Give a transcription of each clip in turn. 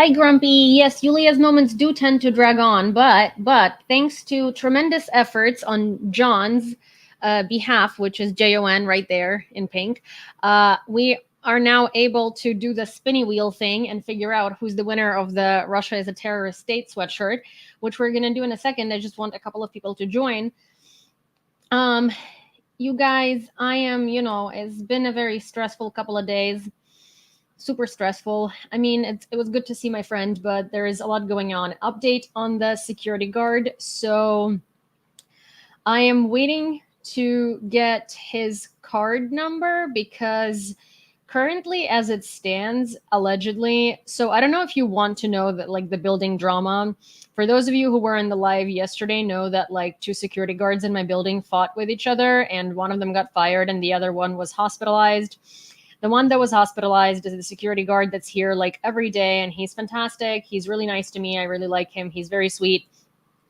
Hi, Grumpy. Yes, Yulia's moments do tend to drag on, but thanks to tremendous efforts on John's behalf, which is Jon right there in pink, we are now able to do the spinny wheel thing and figure out who's the winner of the Russia is a terrorist state sweatshirt, which we're gonna do in a second. I just want a couple of people to join. Um, you guys, I am, it's been a very stressful couple of days, super stressful. I mean, it was good to see my friend, but there is a lot going on. Update on the security guard. So I am waiting to get his card number because currently, as it stands, allegedly, so I don't know if you want to know that, like, the building drama. For those of you who were in the live yesterday, know that like two security guards in my building fought with each other, and one of them got fired and the other one was hospitalized. The one that was hospitalized is the security guard that's here like every day, and he's fantastic. He's really nice to me. I really like him. He's very sweet.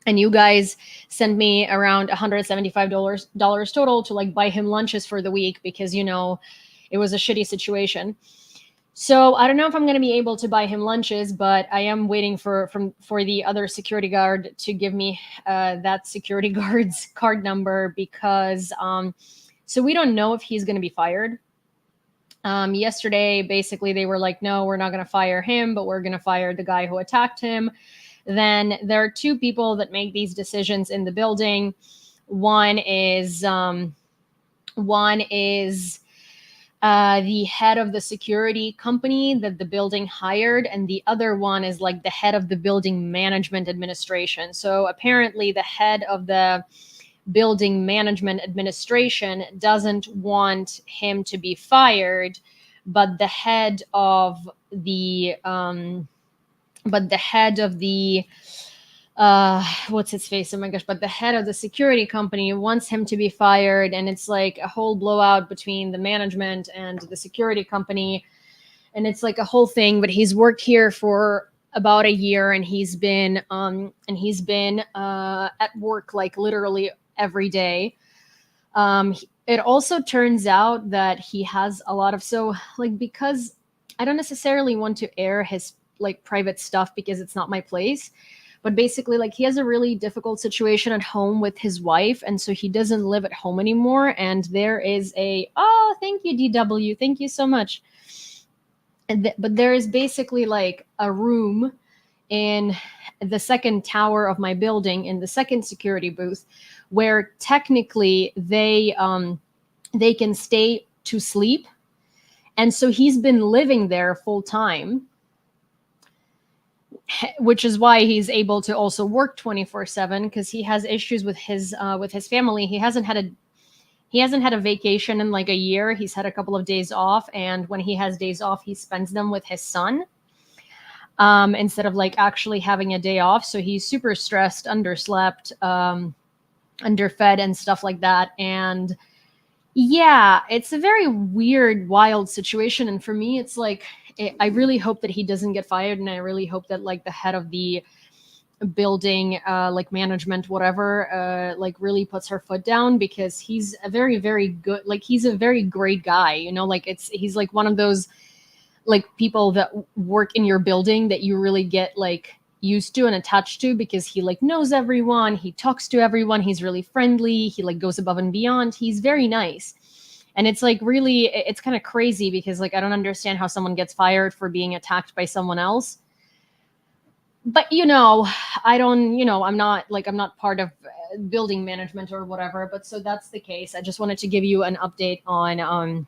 And you guys send me around $175 total to like buy him lunches for the week because it was a shitty situation. So I don't know if I'm going to be able to buy him lunches, but I am waiting for the other security guard to give me that security guard's card number because so we don't know if he's going to be fired. Yesterday, basically, they were like, no, we're not going to fire him, but we're going to fire the guy who attacked him. Then there are two people that make these decisions in the building. One is the head of the security company that the building hired, and the other one is like the head of the building management administration. So apparently the head of the building management administration doesn't want him to be fired, but the head of the what's its face? Oh my gosh. But the head of the security company wants him to be fired. And it's like a whole blowout between the management and the security company. And it's like a whole thing, but he's worked here for about a year and he's been at work like literally every day. It also turns out that he has a lot of, so like, because I don't necessarily want to air his like private stuff because it's not my place, but basically like he has a really difficult situation at home with his wife, and so he doesn't live at home anymore. And there is thank you, DW, thank you so much. But there is basically like a room in the second tower of my building, in the second security booth, where technically they can stay to sleep. And so he's been living there full time, which is why he's able to also work 24/7, because he has issues with his family. He hasn't had a vacation in like a year. He's had a couple of days off, and when he has days off, he spends them with his son instead of like actually having a day off. So he's super stressed, underslept, underfed, and stuff like that. And yeah, it's a very weird, wild situation. And for me, it's like, I really hope that he doesn't get fired. And I really hope that like the head of the building, like management, whatever, like really puts her foot down, because he's a very, very good, like he's a very great guy, like he's like one of those like people that work in your building that you really get like used to and attached to, because he like knows everyone, he talks to everyone, he's really friendly, he like goes above and beyond, he's very nice. And it's like really, it's kind of crazy because like I don't understand how someone gets fired for being attacked by someone else. But I don't, I'm not part of building management or whatever, but so that's the case. I just wanted to give you an update on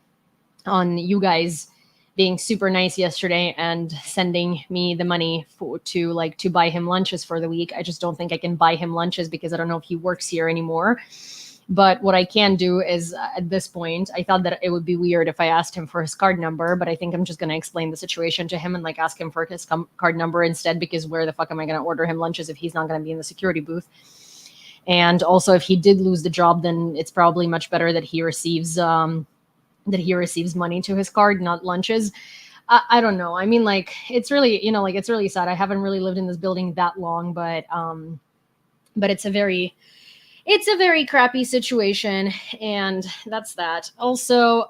you guys being super nice yesterday and sending me the money to buy him lunches for the week. I just don't think I can buy him lunches because I don't know if he works here anymore. But what I can do is, at this point, I thought that it would be weird if I asked him for his card number, but I think I'm just going to explain the situation to him and like ask him for his card number instead, because where the fuck am I going to order him lunches if he's not going to be in the security booth? And also, if he did lose the job, then it's probably much better that he receives money to his card, not lunches. I don't know. I mean, like, it's really, it's really sad. I haven't really lived in this building that long, but it's a very crappy situation, and that's that. Also,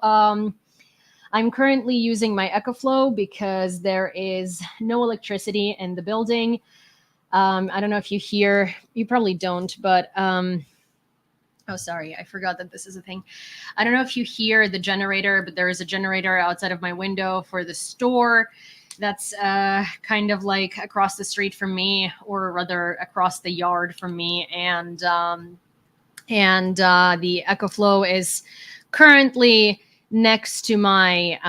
I'm currently using my EcoFlow because there is no electricity in the building. I don't know if you hear, you probably don't, but oh, sorry, I forgot that this is a thing. I don't know if you hear the generator, but there is a generator outside of my window for the store that's kind of like across the street from me, or rather across the yard from me. And the EcoFlow is currently next to my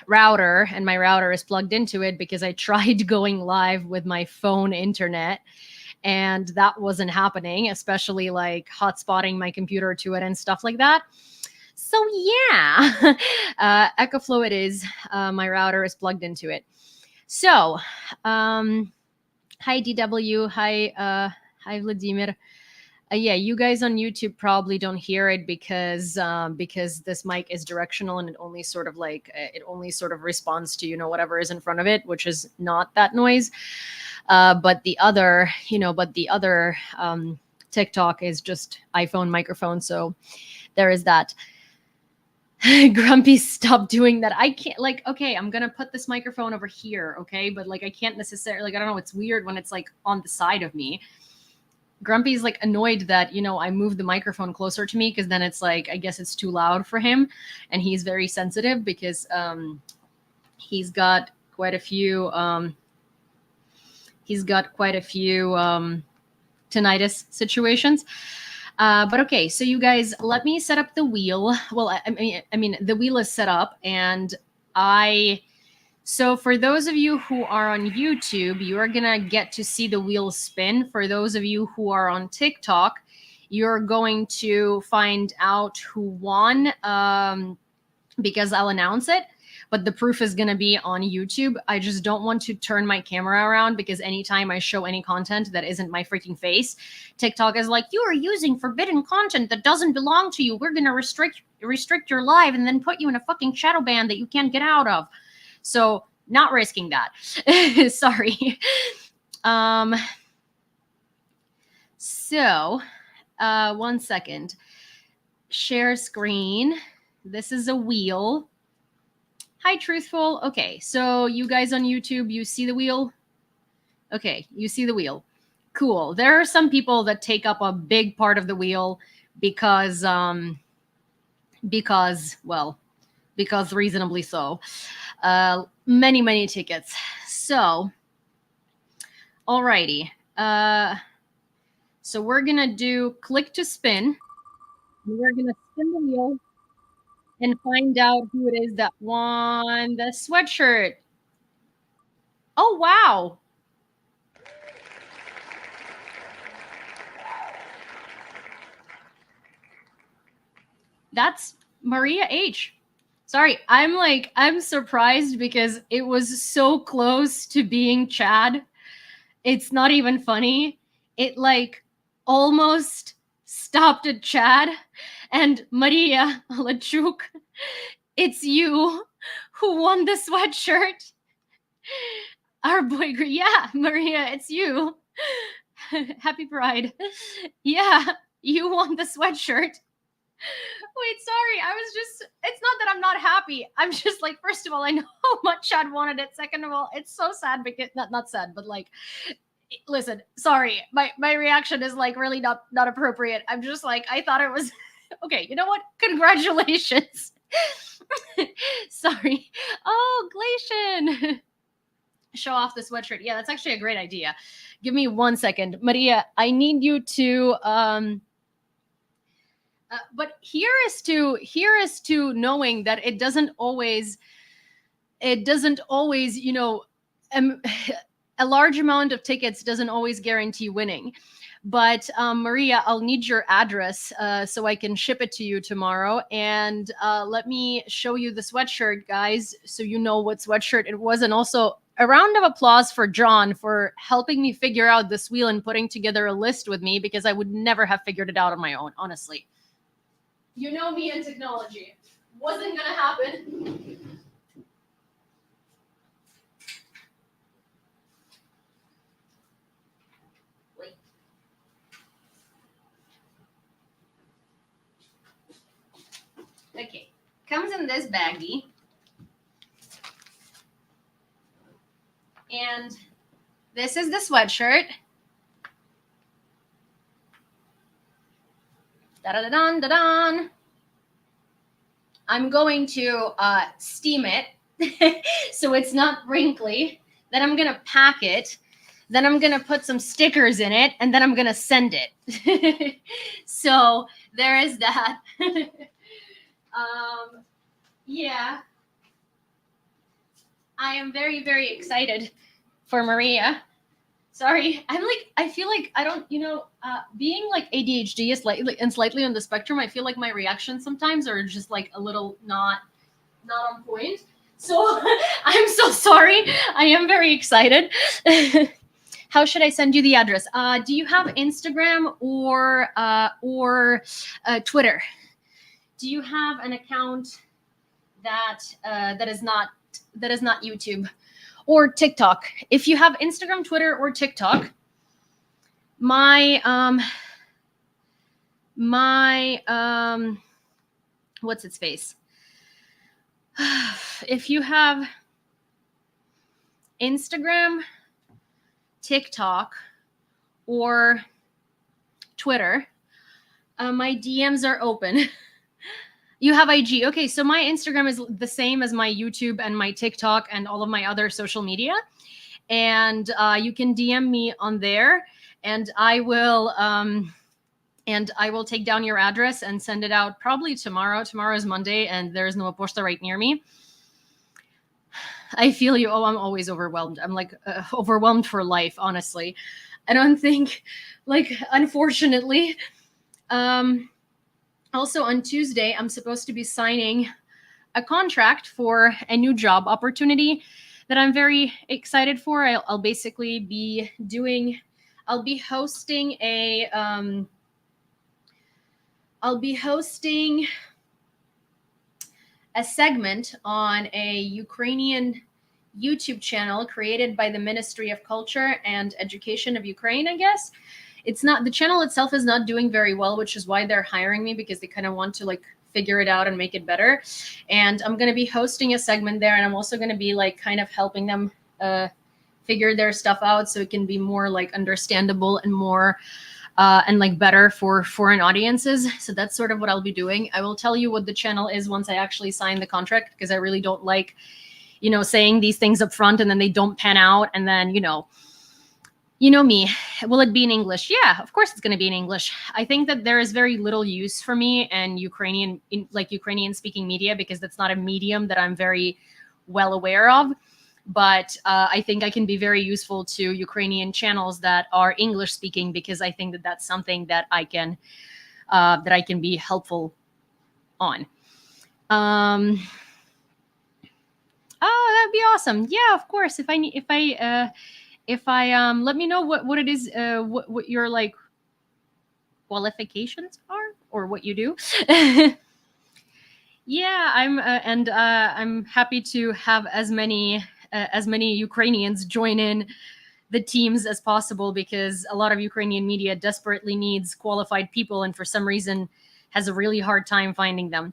router, and my router is plugged into it because I tried going live with my phone internet, and that wasn't happening, especially like hotspotting my computer to it and stuff like that. So yeah, EcoFlow it is. My router is plugged into it. So, hi DW, hi Vladimir. Yeah, you guys on YouTube probably don't hear it because this mic is directional and it only sort of responds to whatever is in front of it, which is not that noise. But the other TikTok is just iPhone microphone, so there is that. Grumpy, stop doing that. I can't, like, okay, I'm gonna put this microphone over here, okay, but like I can't necessarily, like, I don't know, it's weird when it's like on the side of me. Grumpy's like annoyed that I moved the microphone closer to me, because then it's like, I guess it's too loud for him, and he's very sensitive because he's got quite a few tinnitus situations. But okay, so you guys, let me set up the wheel. Well, I mean, the wheel is set up, and so for those of you who are on YouTube, you are gonna get to see the wheel spin. For those of you who are on TikTok, you're going to find out who won, because I'll announce it. But the proof is going to be on YouTube. I just don't want to turn my camera around, because anytime I show any content that isn't my freaking face, TikTok is like, you are using forbidden content that doesn't belong to you. We're going to restrict your live and then put you in a fucking shadow ban that you can't get out of. So not risking that. Sorry. So 1 second. Share screen. This is a wheel. Hi, Truthful. Okay, so you guys on YouTube, you see the wheel? Okay, you see the wheel. Cool. There are some people that take up a big part of the wheel because reasonably so. Many tickets. So, alrighty. So we're gonna do click to spin. We're gonna spin the wheel and find out who it is that won the sweatshirt. Oh, wow. That's Maria H. Sorry, I'm surprised because it was so close to being Chad. It's not even funny. It like almost stopped at Chad. And Maria Lachuk, it's you who won the sweatshirt. Our boy, yeah, Maria, it's you. Happy Pride. Yeah, you won the sweatshirt. Wait, sorry. It's not that I'm not happy. I'm just like, first of all, I know how much Chad wanted it. Second of all, it's so sad because, not sad, but like, listen, sorry. My reaction is like really not appropriate. I'm just like, I thought it was, okay, you know what? Congratulations. Sorry. Oh, Glacian. Show off the sweatshirt. Yeah, that's actually a great idea. Give me 1 second. Maria, I need you to, but here is to knowing that it doesn't always, a large amount of tickets doesn't always guarantee winning. But Maria, I'll need your address so I can ship it to you tomorrow. And let me show you the sweatshirt, guys, so you know what sweatshirt it was. And also a round of applause for John for helping me figure out this wheel and putting together a list with me, because I would never have figured it out on my own, honestly. You know me and technology. Wasn't gonna happen. Wait. Okay. Comes in this baggie. And this is the sweatshirt. Da-da-da-dun. I'm going to steam it so it's not wrinkly. Then I'm going to pack it. Then I'm going to put some stickers in it, and then I'm going to send it. So there is that. Yeah. I am very, very excited for Maria. Sorry, I feel like I don't, being like ADHD is slightly on the spectrum. I feel like my reactions sometimes are just like a little not on point. So I'm so sorry. I am very excited. How should I send you the address? Do you have Instagram or Twitter? Do you have an account that is not YouTube? Or TikTok. If you have Instagram, Twitter, or TikTok, my what's its face? If you have Instagram, TikTok, or Twitter, my DMs are open. You have IG. Okay, so my Instagram is the same as my YouTube and my TikTok and all of my other social media. And you can DM me on there, and I will take down your address and send it out probably tomorrow. Tomorrow is Monday, and there's no posta right near me. I feel you. Oh, I'm always overwhelmed. I'm like overwhelmed for life, honestly. I don't think, like, unfortunately. Also on Tuesday, I'm supposed to be signing a contract for a new job opportunity that I'm very excited for. I'll basically be hosting a segment on a Ukrainian YouTube channel created by the Ministry of Culture and Education of Ukraine, I guess. It's not, the channel itself is not doing very well, which is why they're hiring me, because they kind of want to like figure it out and make it better. And I'm going to be hosting a segment there, and I'm also going to be like kind of helping them figure their stuff out so it can be more like understandable and more and like better for foreign audiences. So that's sort of what I'll be doing. I will tell you what the channel is once I actually sign the contract, because I really don't like, saying these things up front and then they don't pan out, and then, you know me. Will it be in English? Yeah, of course it's going to be in English. I think that there is very little use for me and Ukrainian speaking media, because that's not a medium that I'm very well aware of. But I think I can be very useful to Ukrainian channels that are English speaking, because I think that that's something that I can be helpful on. Oh, that'd be awesome. Yeah, of course. If I let me know what it is, what your like qualifications are, or what you do. Yeah, I'm happy to have as many Ukrainians join in the teams as possible, because a lot of Ukrainian media desperately needs qualified people, and for some reason has a really hard time finding them.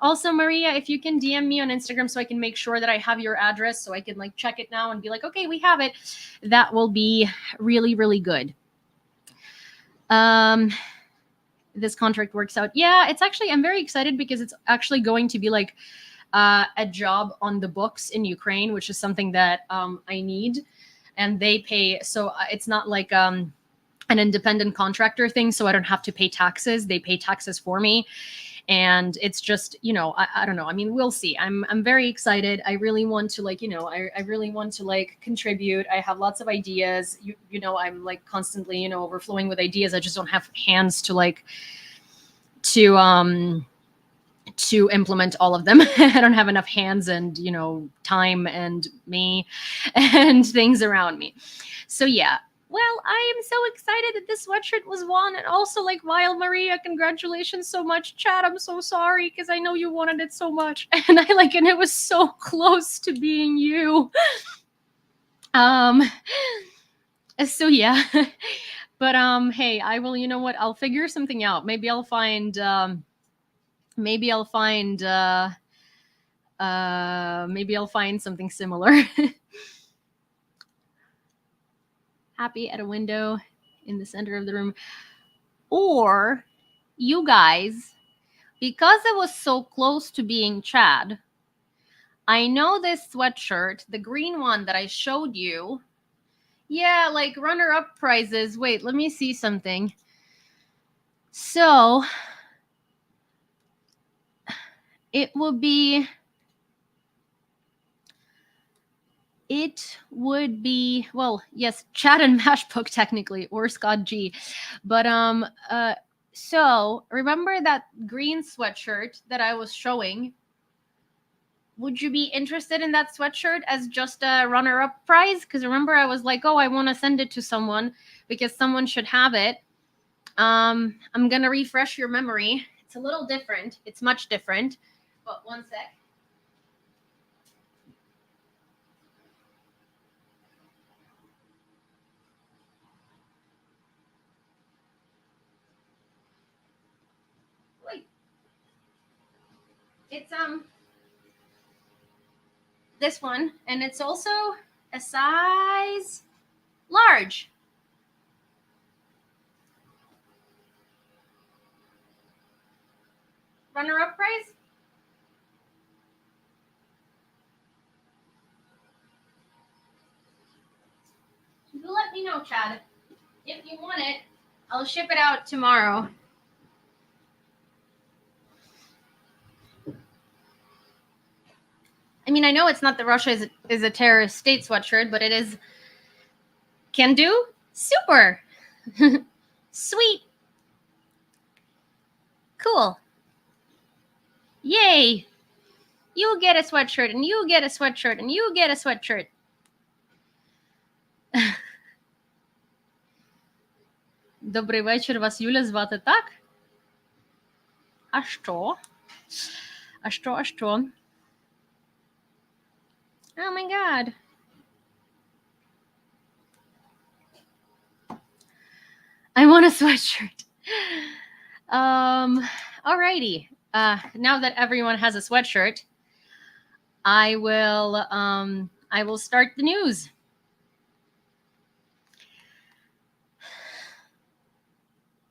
Also, Maria, if you can DM me on Instagram so I can make sure that I have your address, so I can like check it now and be like, okay, we have it. That will be really, really good. This contract works out. Yeah, it's actually, I'm very excited because it's actually going to be like a job on the books in Ukraine, which is something that I need. And they pay, so it's not like an independent contractor thing, so I don't have to pay taxes. They pay taxes for me. And it's just, I don't know. I mean, we'll see. I'm very excited. I really want to like, I really want to like contribute. I have lots of ideas. I'm like constantly, overflowing with ideas. I just don't have hands to like, to implement all of them. I don't have enough hands and, time and me and things around me. So yeah. Well, I am so excited that this sweatshirt was won. And also, like, Wild Maria, congratulations so much. Chad, I'm so sorry because I know you wanted it so much. And and it was so close to being you. So yeah. But hey, I will, you know what? I'll figure something out. Maybe I'll find Maybe I'll find something similar. Happy at a window in the center of the room. Or you guys, because it was so close to being Chad, I know this sweatshirt, the green one that I showed you. Yeah, like runner-up prizes. Wait, let me see something. So it would be, well, yes, Chad and Mashbook technically, or Scott G. But so remember that green sweatshirt that I was showing? Would you be interested in that sweatshirt as just a runner-up prize? Because remember, I was like, oh, I want to send it to someone because someone should have it. I'm going to refresh your memory. It's a little different. It's much different. But one sec. Wait. It's this one, and it's also a size large. Runner-up prize? You let me know, Chad. If you want it, I'll ship it out tomorrow. I mean, I know it's not the Russia is a terrorist state sweatshirt, but it is. Can do? Super. Sweet. Cool. Yay. You get a sweatshirt, and you get a sweatshirt, and you get a sweatshirt. Добрий вечір, вас Юля звати, так? А що? А що, а що? Oh my god. I want a sweatshirt. Alrighty. Now that everyone has a sweatshirt, I will start the news.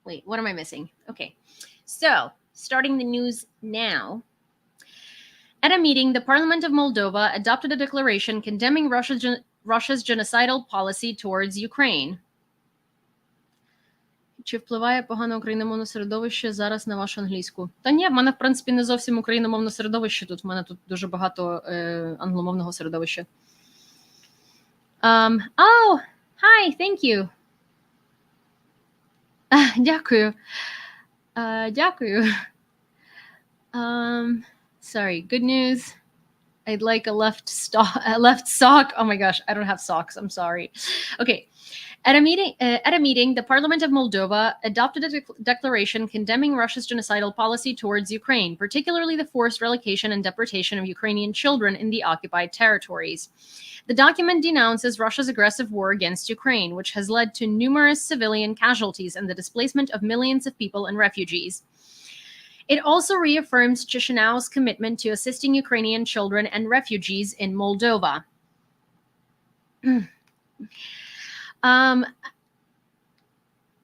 Wait, what am I missing? Okay. So, starting the news now. At a meeting, the Parliament of Moldova adopted a declaration condemning Russia's genocidal policy towards Ukraine. Чи впливає погано україномовне середовище зараз на вашу англійську? Та ні, в мене, в принципі, не зовсім україномовне середовище тут. В мене тут дуже багато англомовного середовища. Oh, hi, thank you. Дякую. Дякую. Sorry, good news. I'd like a left sock. Oh my gosh, I don't have socks. I'm sorry. Okay. At a meeting, the Parliament of Moldova adopted a declaration condemning Russia's genocidal policy towards Ukraine, particularly the forced relocation and deportation of Ukrainian children in the occupied territories. The document denounces Russia's aggressive war against Ukraine, which has led to numerous civilian casualties and the displacement of millions of people and refugees. It also reaffirms Chisinau's commitment to assisting Ukrainian children and refugees in Moldova.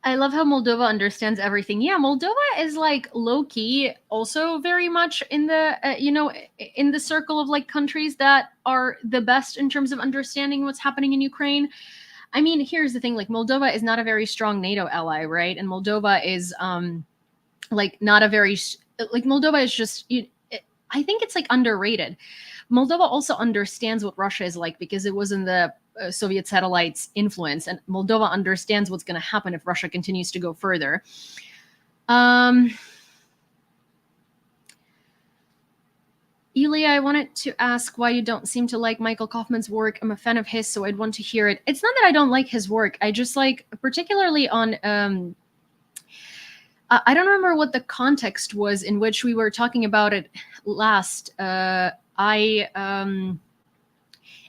I love how Moldova understands everything. Yeah, Moldova is like low-key also very much in the, in the circle of like countries that are the best in terms of understanding what's happening in Ukraine. I mean, here's the thing, like Moldova is not a very strong NATO ally, right? And Moldova is like not a very, like Moldova is just, I think it's like underrated. Moldova also understands what Russia is like because it was in the Soviet satellites' influence, and Moldova understands what's going to happen if Russia continues to go further. Yewleea, I wanted to ask why you don't seem to like Michael Kaufman's work. I'm a fan of his, so I'd want to hear it. It's not that I don't like his work. I just like, particularly on, I don't remember what the context was in which we were talking about it last.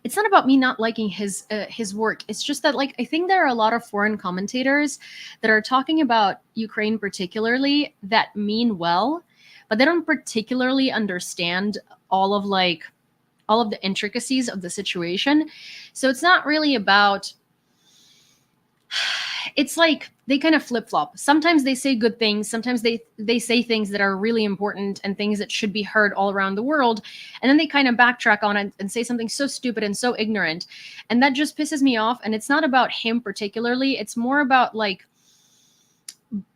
It's not about me not liking his work. It's just that, like, I think there are a lot of foreign commentators that are talking about Ukraine particularly that mean well, but they don't particularly understand all of the intricacies of the situation. So it's not really about, it's like they kind of flip-flop. Sometimes they say good things, sometimes they say things that are really important and things that should be heard all around the world, and then they kind of backtrack on it and say something so stupid and so ignorant, and that just pisses me off. And it's not about him particularly, it's more about like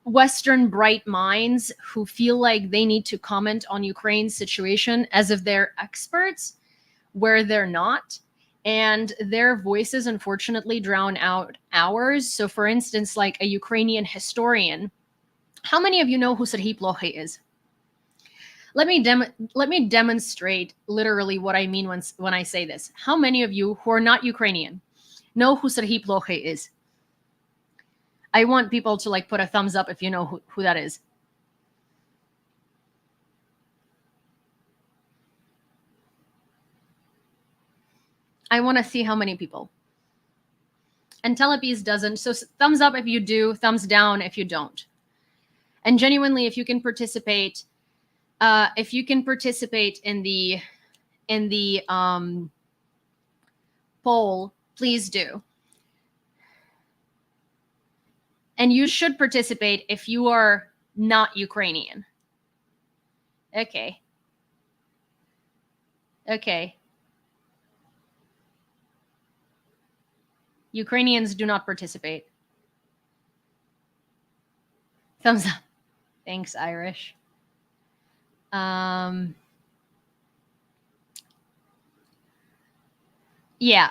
Western bright minds who feel like they need to comment on Ukraine's situation as if they're experts where they're not. And their voices unfortunately drown out ours. So for instance, like a Ukrainian historian, how many of you know who Serhiy Plokhy is? Let me demonstrate literally what I mean when I say this. How many of you who are not Ukrainian know who Serhiy Plokhy is? I want people to like put a thumbs up if you know who that is. I want to see how many people. And Telepes doesn't. So thumbs up if you do, thumbs down if you don't. And genuinely, if you can participate, in the poll, please do. And you should participate if you are not Ukrainian. Okay. Okay. Ukrainians do not participate. Thumbs up. Thanks, Irish. Yeah,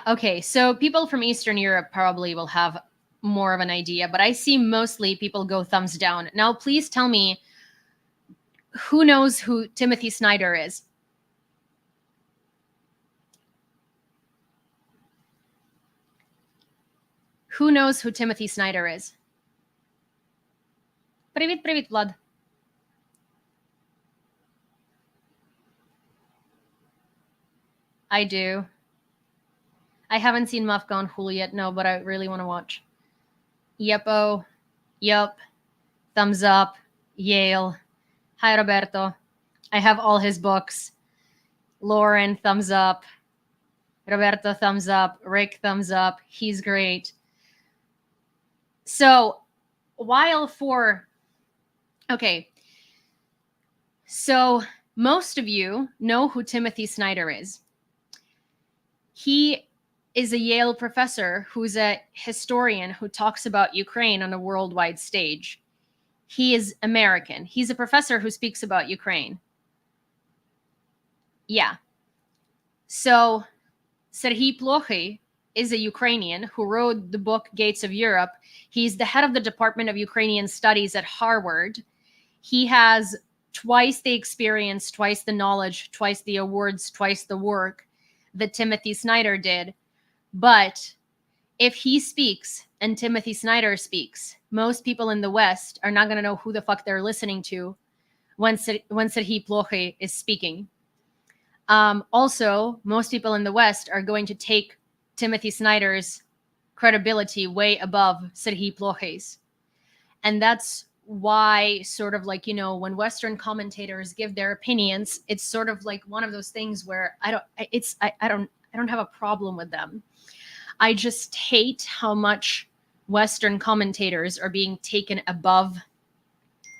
okay. So people from Eastern Europe probably will have more of an idea, but I see mostly people go thumbs down. Now, please tell me, who knows who Timothy Snyder is? Who knows who Timothy Snyder is? Привіт, привіт, Vlad. I do. I haven't seen Mafka on Hulu yet, no, but I really want to watch. Yepo. Yup. Thumbs up. Yale. Hi, Roberto. I have all his books. Lauren, thumbs up. Roberto, thumbs up. Rick, thumbs up. He's great. So, okay. So, most of you know who Timothy Snyder is. He is a Yale professor who's a historian who talks about Ukraine on a worldwide stage. He is American. He's a professor who speaks about Ukraine. Yeah. So Serhiy Plokhy is a Ukrainian who wrote the book Gates of Europe. He's the head of the Department of Ukrainian Studies at Harvard. He has twice the experience, twice the knowledge, twice the awards, twice the work that Timothy Snyder did. But if he speaks and Timothy Snyder speaks, most people in the West are not going to know who the fuck they're listening to when Serhiy Plokhy is speaking. Also, most people in the West are going to take Timothy Snyder's credibility way above Serhiy Plokhy's. And that's why sort of like, when Western commentators give their opinions, it's sort of like one of those things where I don't have a problem with them. I just hate how much Western commentators are being taken above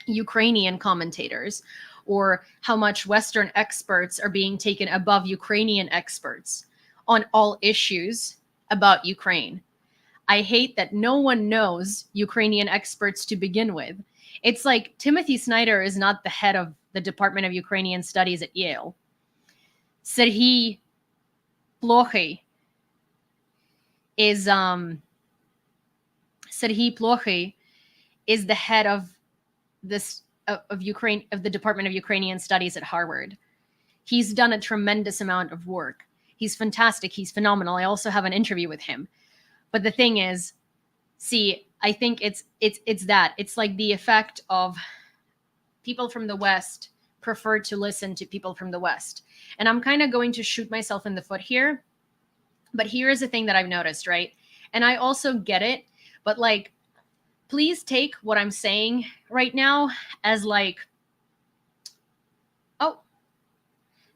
Ukrainian commentators, or how much Western experts are being taken above Ukrainian experts on all issues about Ukraine. I hate that no one knows Ukrainian experts to begin with. It's like Timothy Snyder is not the head of the Department of Ukrainian Studies at Yale. Serhiy Plokhy is the head of the Department of Ukrainian Studies at Harvard. He's done a tremendous amount of work. He's fantastic. He's phenomenal. I also have an interview with him. But the thing is, see, I think it's that. It's like the effect of people from the West prefer to listen to people from the West. And I'm kind of going to shoot myself in the foot here. But here is the thing that I've noticed, right? And I also get it, but like, please take what I'm saying right now as like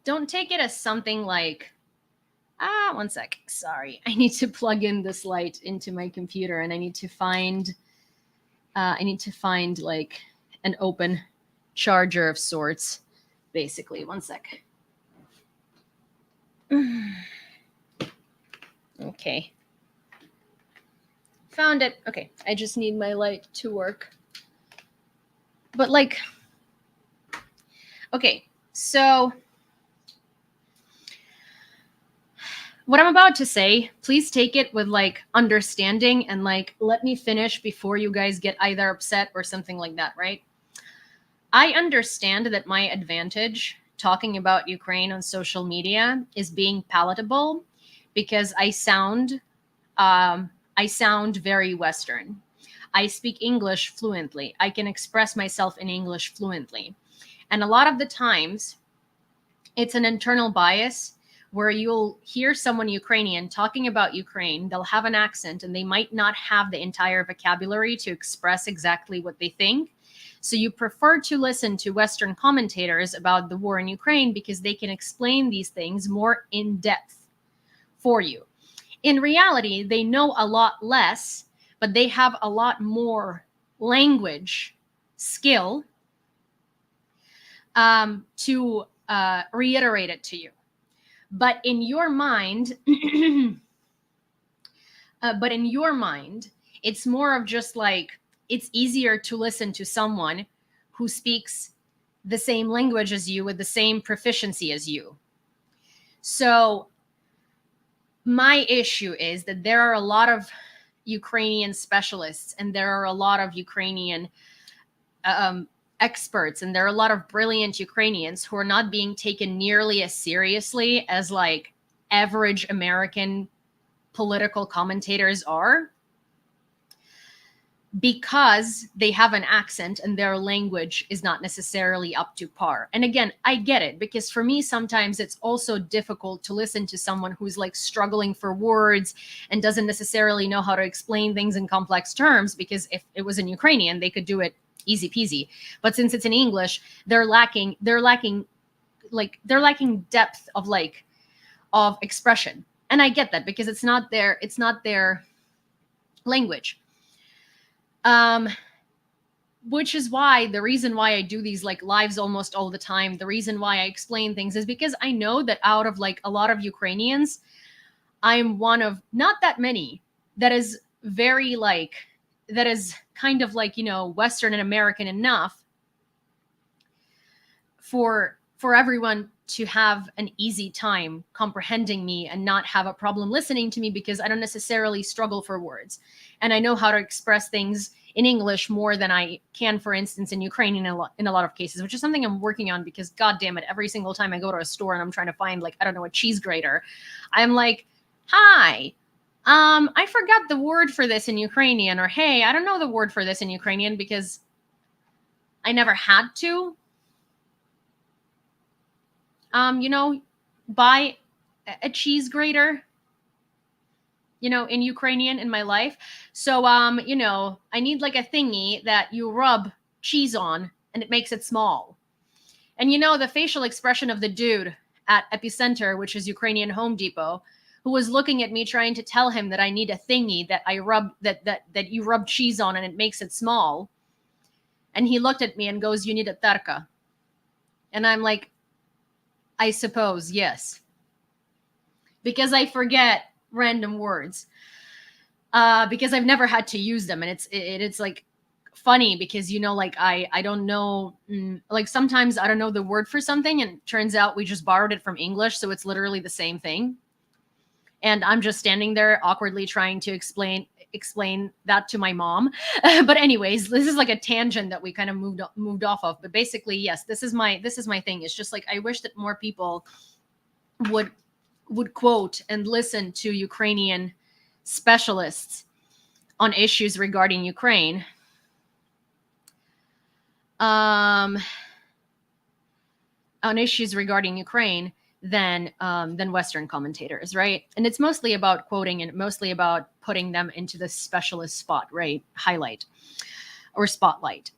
don't take it as something like, one sec. Sorry. I need to plug in this light into my computer, and I need to find like an open charger of sorts, basically. One sec. Okay. Found it. Okay. I just need my light to work. But like, okay. So what I'm about to say, please take it with like understanding and like, let me finish before you guys get either upset or something like that, right? I understand that my advantage talking about Ukraine on social media is being palatable because I sound very Western. I speak English fluently. I can express myself in English fluently. And a lot of the times, it's an internal bias where you'll hear someone Ukrainian talking about Ukraine. They'll have an accent and they might not have the entire vocabulary to express exactly what they think. So you prefer to listen to Western commentators about the war in Ukraine because they can explain these things more in depth for you. In reality, they know a lot less, but they have a lot more language skill to reiterate it to you. But in your mind, it's more of just like, it's easier to listen to someone who speaks the same language as you with the same proficiency as you. So my issue is that there are a lot of Ukrainian specialists and there are a lot of Ukrainian experts and there are a lot of brilliant Ukrainians who are not being taken nearly as seriously as like average American political commentators are, because they have an accent and their language is not necessarily up to par. And again, I get it, because for me, sometimes it's also difficult to listen to someone who's like struggling for words and doesn't necessarily know how to explain things in complex terms, because if it was in Ukrainian, they could do it easy peasy. But since it's in English, they're lacking depth of expression. And I get that, because it's not their language. Which is why the reason why I do these like lives almost all the time, the reason why I explain things is because I know that out of like a lot of Ukrainians, I'm one of not that many that is very like, that is kind of like, you know, Western and American enough for everyone to have an easy time comprehending me and not have a problem listening to me, because I don't necessarily struggle for words. And I know how to express things in English more than I can, for instance, in Ukrainian in a lot of cases, which is something I'm working on, because God damn it, every single time I go to a store and I'm trying to find like, I don't know, a cheese grater, I'm like, hi, I forgot the word for this in Ukrainian, or hey, I don't know the word for this in Ukrainian because I never had to. You know, buy a cheese grater, you know, in Ukrainian in my life. So, you know, I need like a thingy that you rub cheese on and it makes it small. And, you know, the facial expression of the dude at Epicenter, which is Ukrainian Home Depot, who was looking at me trying to tell him that I need a thingy that I rub, that you rub cheese on and it makes it small. And he looked at me and goes, you need a tarka. And I'm like, I suppose, yes. Because I forget random words. Because I've never had to use them. And it's like funny because, you know, like I don't know, like sometimes I don't know the word for something and it turns out we just borrowed it from English. So it's literally the same thing. And I'm just standing there awkwardly trying to explain that to my mom. But anyways, this is like a tangent that we kind of moved off of. But basically, yes, this is my thing. It's just like I wish that more people would quote and listen to Ukrainian specialists on issues regarding Ukraine. On issues regarding Ukraine than Western commentators, right? And it's mostly about quoting and mostly about putting them into the specialist spot, right? Highlight or spotlight.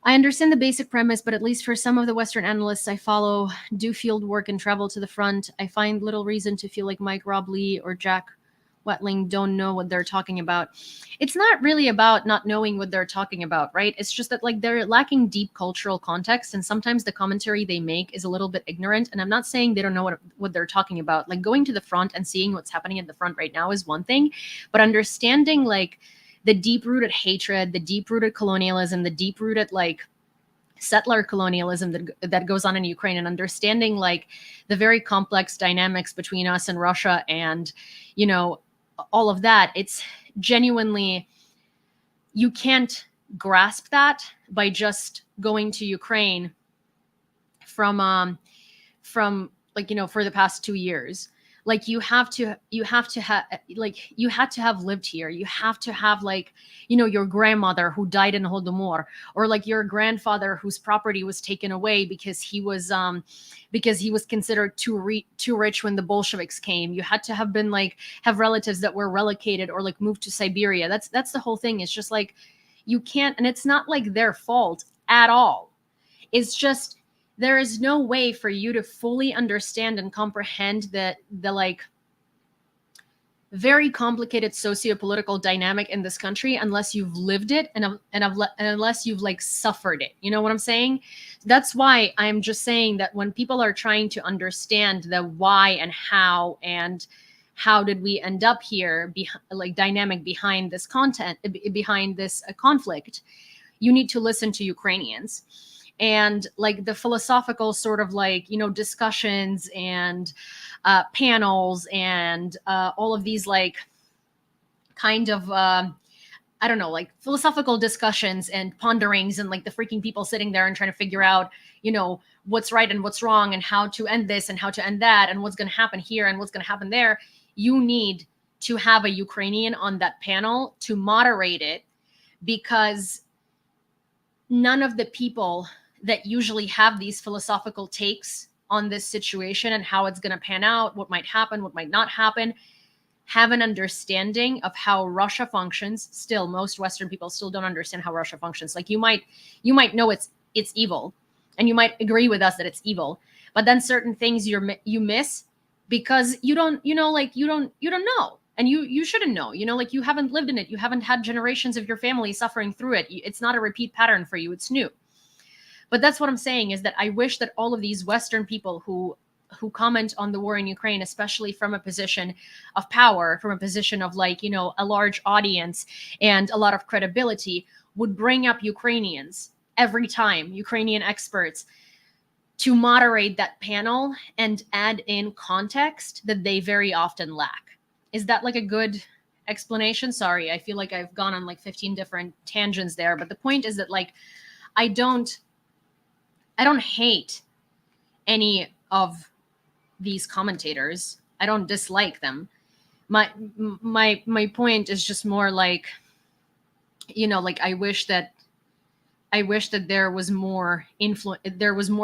I understand the basic premise, but at least for some of the Western analysts I follow do field work and travel to the front, I find little reason to feel like Mike Robley or Jack Wetling don't know what they're talking about. It's not really about not knowing what they're talking about, right? It's just that like they're lacking deep cultural context, and sometimes the commentary they make is a little bit ignorant. And I'm not saying they don't know what they're talking about. Like going to the front and seeing what's happening at the front right now is one thing, but understanding like the deep-rooted hatred, the deep-rooted colonialism, the deep-rooted like settler colonialism that goes on in Ukraine, and understanding like the very complex dynamics between us and Russia, and you know, all of that, it's genuinely, you can't grasp that by just going to Ukraine from like, you know, for the past 2 years. Like you had to have lived here. You have to have like, you know, your grandmother who died in Holodomor, or like your grandfather whose property was taken away because he was considered too rich when the Bolsheviks came. You had to have been like, have relatives that were relocated or like moved to Siberia. That's the whole thing. It's just like, you can't, and it's not like their fault at all. It's just, there is no way for you to fully understand and comprehend the like very complicated socio-political dynamic in this country unless you've lived it and unless you've like suffered it. You know what I'm saying? That's why I'm just saying that when people are trying to understand the why and how did we end up here, like dynamic behind this content, behind this conflict, you need to listen to Ukrainians. And like the philosophical sort of like, you know, discussions and panels and all of these like kind of I don't know, like philosophical discussions and ponderings, and like the freaking people sitting there and trying to figure out, you know, what's right and what's wrong and how to end this and how to end that and what's going to happen here and what's going to happen there. You need to have a Ukrainian on that panel to moderate it, because none of the people that usually have these philosophical takes on this situation and how it's going to pan out, what might happen, what might not happen, have an understanding of how Russia functions. Still, most Western people still don't understand how Russia functions. Like you might know it's evil, and you might agree with us that it's evil, but then certain things you miss because you don't know. And you shouldn't know, you know, like you haven't lived in it. You haven't had generations of your family suffering through it. It's not a repeat pattern for you. It's new. But that's what I'm saying, is that I wish that all of these Western people who comment on the war in Ukraine, especially from a position of power, from a position of like, you know, a large audience and a lot of credibility, would bring up Ukrainians every time, Ukrainian experts, to moderate that panel and add in context that they very often lack. Is that like a good explanation? Sorry, I feel like I've gone on like 15 different tangents there, but the point is that like, I don't hate any of these commentators. I don't dislike them. My point is just more like, you know, like I wish that there was more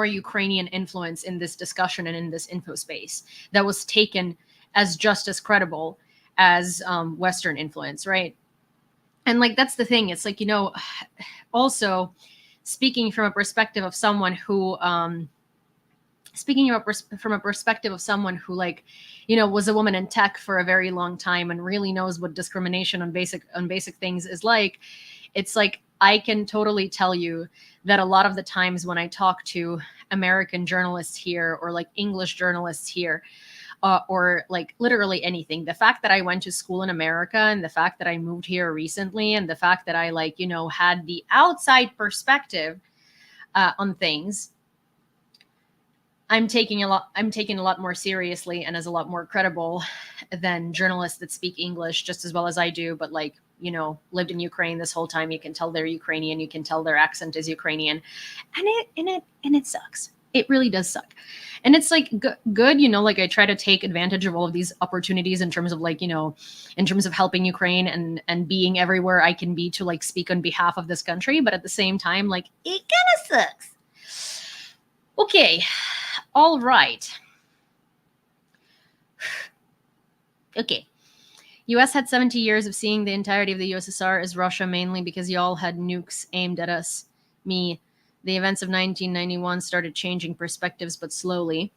Ukrainian influence in this discussion and in this info space that was taken as just as credible as Western influence, right? And like that's the thing. It's like, you know, also speaking from a perspective of someone who like, you know, was a woman in tech for a very long time and really knows what discrimination on basic things is like. It's like, I can totally tell you that a lot of the times when I talk to American journalists here, or like English journalists here, or like literally anything, the fact that I went to school in America, and the fact that I moved here recently, and the fact that I like, you know, had the outside perspective on things, I'm taking a lot more seriously and as a lot more credible than journalists that speak English just as well as I do, but like, you know, lived in Ukraine this whole time. You can tell they're Ukrainian. You can tell their accent is Ukrainian, and it sucks. It really does suck. And it's like good, you know, like I try to take advantage of all of these opportunities in terms of like, you know, in terms of helping Ukraine and being everywhere I can be to like speak on behalf of this country. But at the same time, like it kind of sucks. Okay. All right. Okay. US had 70 years of seeing the entirety of the USSR as Russia, mainly because y'all had nukes aimed at us. Me. The events of 1991 started changing perspectives, but slowly.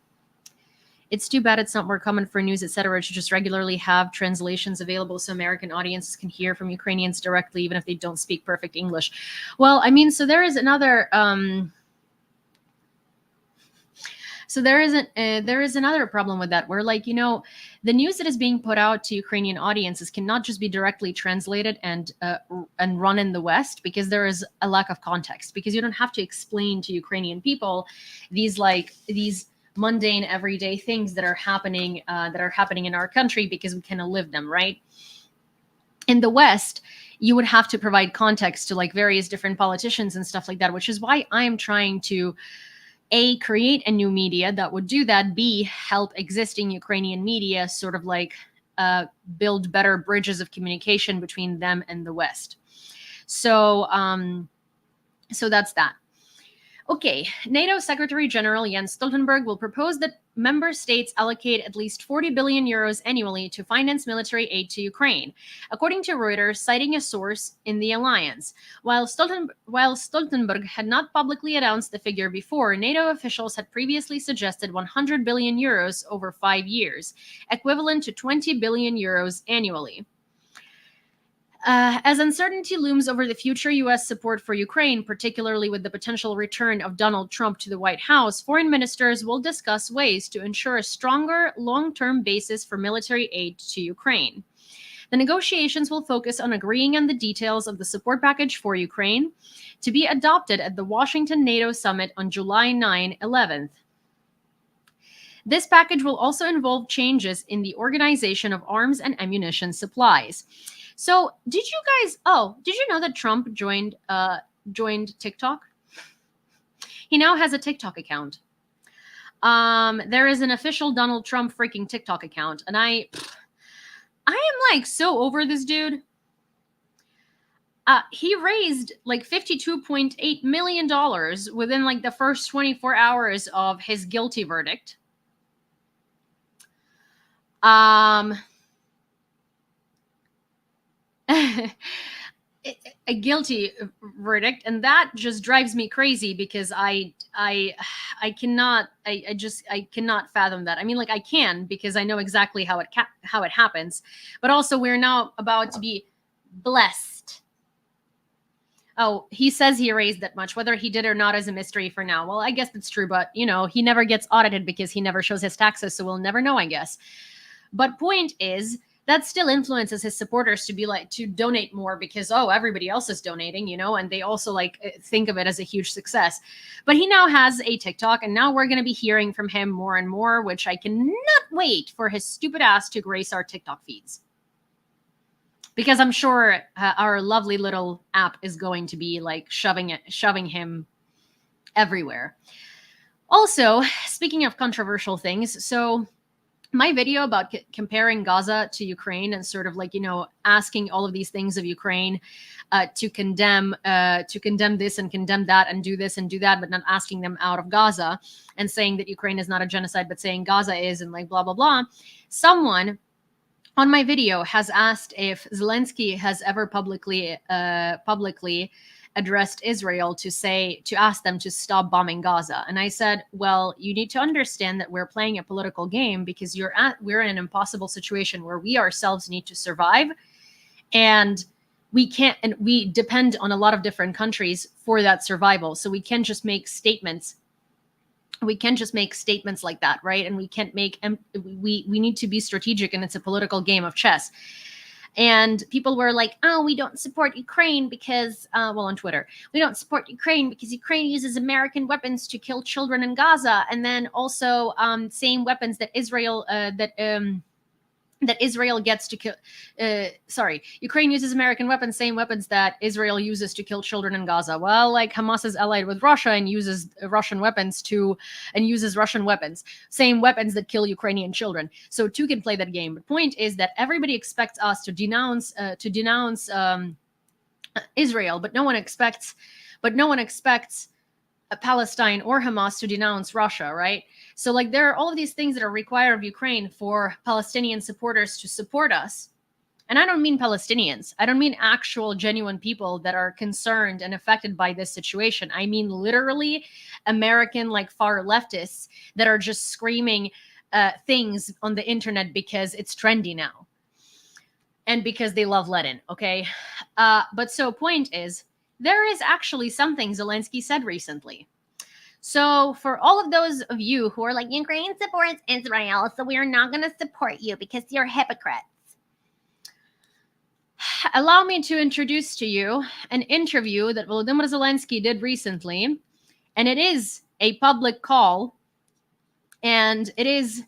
It's too bad it's not more common for news, etc., to just regularly have translations available so American audiences can hear from Ukrainians directly, even if they don't speak perfect English. Well, I mean, so there is another. So there is another problem with that, where, like, the news that is being put out to Ukrainian audiences cannot just be directly translated and run in the West, because there is a lack of context. Because you don't have to explain to Ukrainian people these mundane everyday things that are happening in our country, because we kind of live them, right? In the West, you would have to provide context to like various different politicians and stuff like that, which is why I am trying to A, create a new media that would do that, B, help existing Ukrainian media sort of like build better bridges of communication between them and the West. So that's that. Okay, NATO Secretary General Jens Stoltenberg will propose that member states allocate at least 40 billion euros annually to finance military aid to Ukraine, according to Reuters, citing a source in the alliance. While Stoltenberg had not publicly announced the figure before, NATO officials had previously suggested 100 billion euros over 5 years, equivalent to 20 billion euros annually. As uncertainty looms over the future U.S. support for Ukraine, particularly with the potential return of Donald Trump to the White House, foreign ministers will discuss ways to ensure a stronger long-term basis for military aid to Ukraine. The negotiations will focus on agreeing on the details of the support package for Ukraine to be adopted at the Washington NATO summit on July 9-11th. This package will also involve changes in the organization of arms and ammunition supplies. So did you know that Trump joined TikTok? He now has a TikTok account. There is an official Donald Trump freaking TikTok account. And I am like so over this dude. He raised like $52.8 million within like the first 24 hours of his guilty verdict. A guilty verdict, and that just drives me crazy, because I cannot fathom that. I mean, like, I can, because I know exactly how it happens, but also we're now about to be blessed. Oh, he says he raised that much. Whether he did or not is a mystery for now. Well, I guess that's true, but he never gets audited because he never shows his taxes, so we'll never know, I guess. But point is, that still influences his supporters to donate more, because, everybody else is donating, and they also like think of it as a huge success. But he now has a TikTok, and now we're going to be hearing from him more and more, which I cannot wait for his stupid ass to grace our TikTok feeds. Because I'm sure our lovely little app is going to be like shoving him everywhere. Also, speaking of controversial things, so my video about comparing Gaza to Ukraine and sort of like, asking all of these things of Ukraine to condemn this and condemn that and do this and do that, but not asking them out of Gaza, and saying that Ukraine is not a genocide, but saying Gaza is, and like blah, blah, blah. Someone on my video has asked if Zelensky has ever publicly addressed Israel to ask them to stop bombing Gaza. And I said, well, you need to understand that we're playing a political game, because we're in an impossible situation where we ourselves need to survive, and we depend on a lot of different countries for that survival. So we can't just make statements. We can't just make statements like that, right? And we can't we need to be strategic, and it's a political game of chess. And people were like, we don't support Ukraine because, on Twitter, we don't support Ukraine because Ukraine uses American weapons to kill children in Gaza. And then also same weapons that Israel gets to kill. Ukraine uses American weapons, same weapons that Israel uses to kill children in Gaza. Well, like, Hamas is allied with Russia and uses Russian weapons, same weapons that kill Ukrainian children. So two can play that game. But point is that everybody expects us to denounce Israel, but no one expects Palestine or Hamas to denounce Russia, right? So like, there are all of these things that are required of Ukraine for Palestinian supporters to support us. And I don't mean Palestinians. I don't mean actual genuine people that are concerned and affected by this situation. I mean literally American like far leftists that are just screaming things on the internet because it's trendy now and because they love Lenin. Okay. But so point is, there is actually something Zelensky said recently. So for all of those of you who are like, Ukraine supports Israel, so we are not going to support you because you're hypocrites. Allow me to introduce to you an interview that Volodymyr Zelensky did recently, and it is a public call, and it is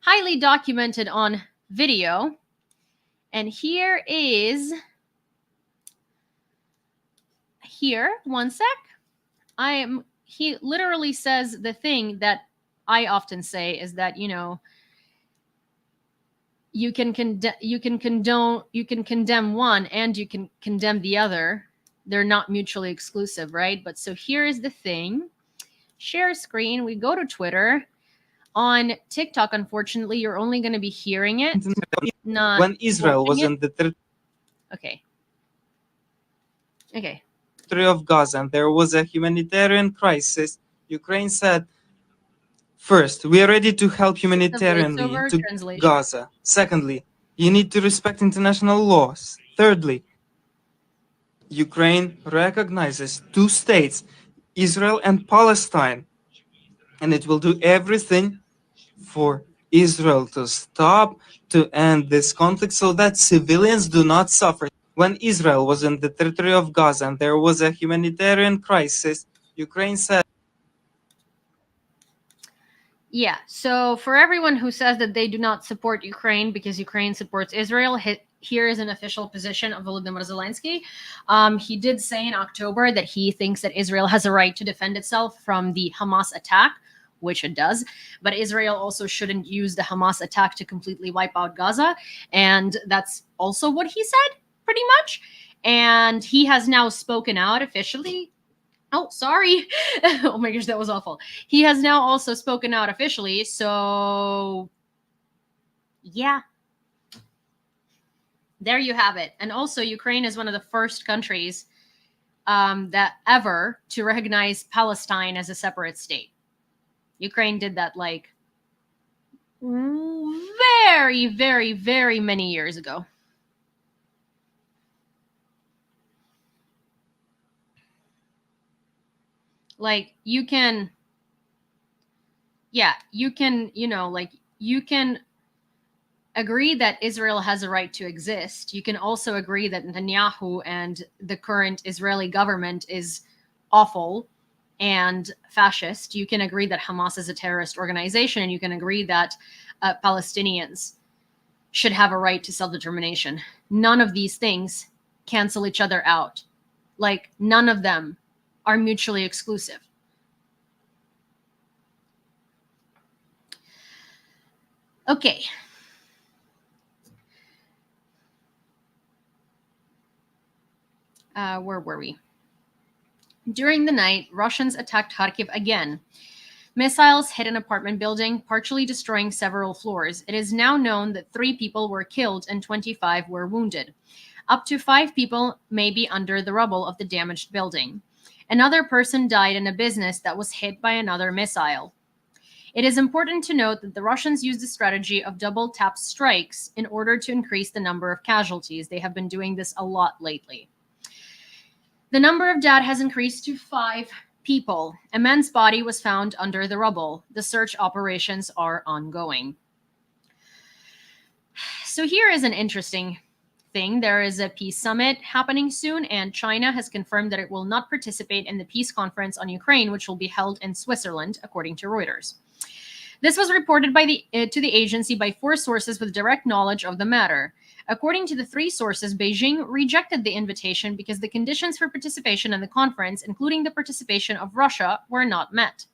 highly documented on video. And here, one sec. He literally says the thing that I often say is that, you know, you can condemn one and you can condemn the other. They're not mutually exclusive, right? But so here is the thing. Share screen. We go to Twitter. On TikTok, unfortunately, you're only going to be hearing it, not when Israel was in the Okay. territory of Gaza and there was a humanitarian crisis, Ukraine said, first, we are ready to help humanitarianly to Gaza. Secondly, you need to respect international laws. Thirdly, Ukraine recognizes two states, Israel and Palestine, and it will do everything for Israel to stop, to end this conflict so that civilians do not suffer. When Israel was in the territory of Gaza and there was a humanitarian crisis, Ukraine said, yeah, so for everyone who says that they do not support Ukraine because Ukraine supports Israel, here is an official position of Volodymyr Zelensky. He did say in October that he thinks that Israel has a right to defend itself from the Hamas attack, which it does. But Israel also shouldn't use the Hamas attack to completely wipe out Gaza. And that's also what he said, pretty much. And he has now spoken out officially. Oh, sorry. Oh my gosh, that was awful. He has now also spoken out officially. So, yeah. There you have it. And also, Ukraine is one of the first countries that ever to recognize Palestine as a separate state. Ukraine did that like very, very, very many years ago. Like you can, you know, like you can agree that Israel has a right to exist. You can also agree that Netanyahu and the current Israeli government is awful and fascist. You can agree that Hamas is a terrorist organization, and you can agree that Palestinians should have a right to self-determination. None of these things cancel each other out. Like, none of them are mutually exclusive. Okay. Where were we? During the night, Russians attacked Kharkiv again. Missiles hit an apartment building, partially destroying several floors. It is now known that 3 people were killed and 25 were wounded. Up to 5 people may be under the rubble of the damaged building. Another person died in a business that was hit by another missile. It is important to note that the Russians use the strategy of double tap strikes in order to increase the number of casualties. They have been doing this a lot lately. The number of dead has increased to 5 people. A man's body was found under the rubble. The search operations are ongoing. So here is an interesting thing. There is a peace summit happening soon, and China has confirmed that it will not participate in the peace conference on Ukraine, which will be held in Switzerland, according to Reuters. This was reported to the agency by 4 sources with direct knowledge of the matter. According to the 3 sources, Beijing rejected the invitation because the conditions for participation in the conference, including the participation of Russia, were not met.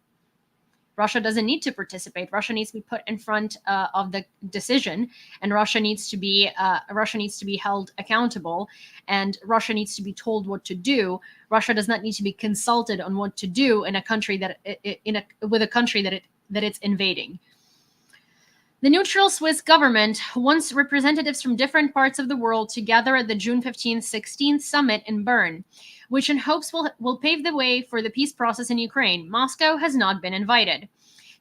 Russia doesn't need to participate. Russia needs to be put in front of the decision, and Russia needs to be held accountable, and Russia needs to be told what to do. Russia does not need to be consulted on what to do in a country that it's invading. The neutral Swiss government wants representatives from different parts of the world to gather at the June 15th, 16th summit in Bern, which in hopes will pave the way for the peace process in Ukraine. Moscow has not been invited.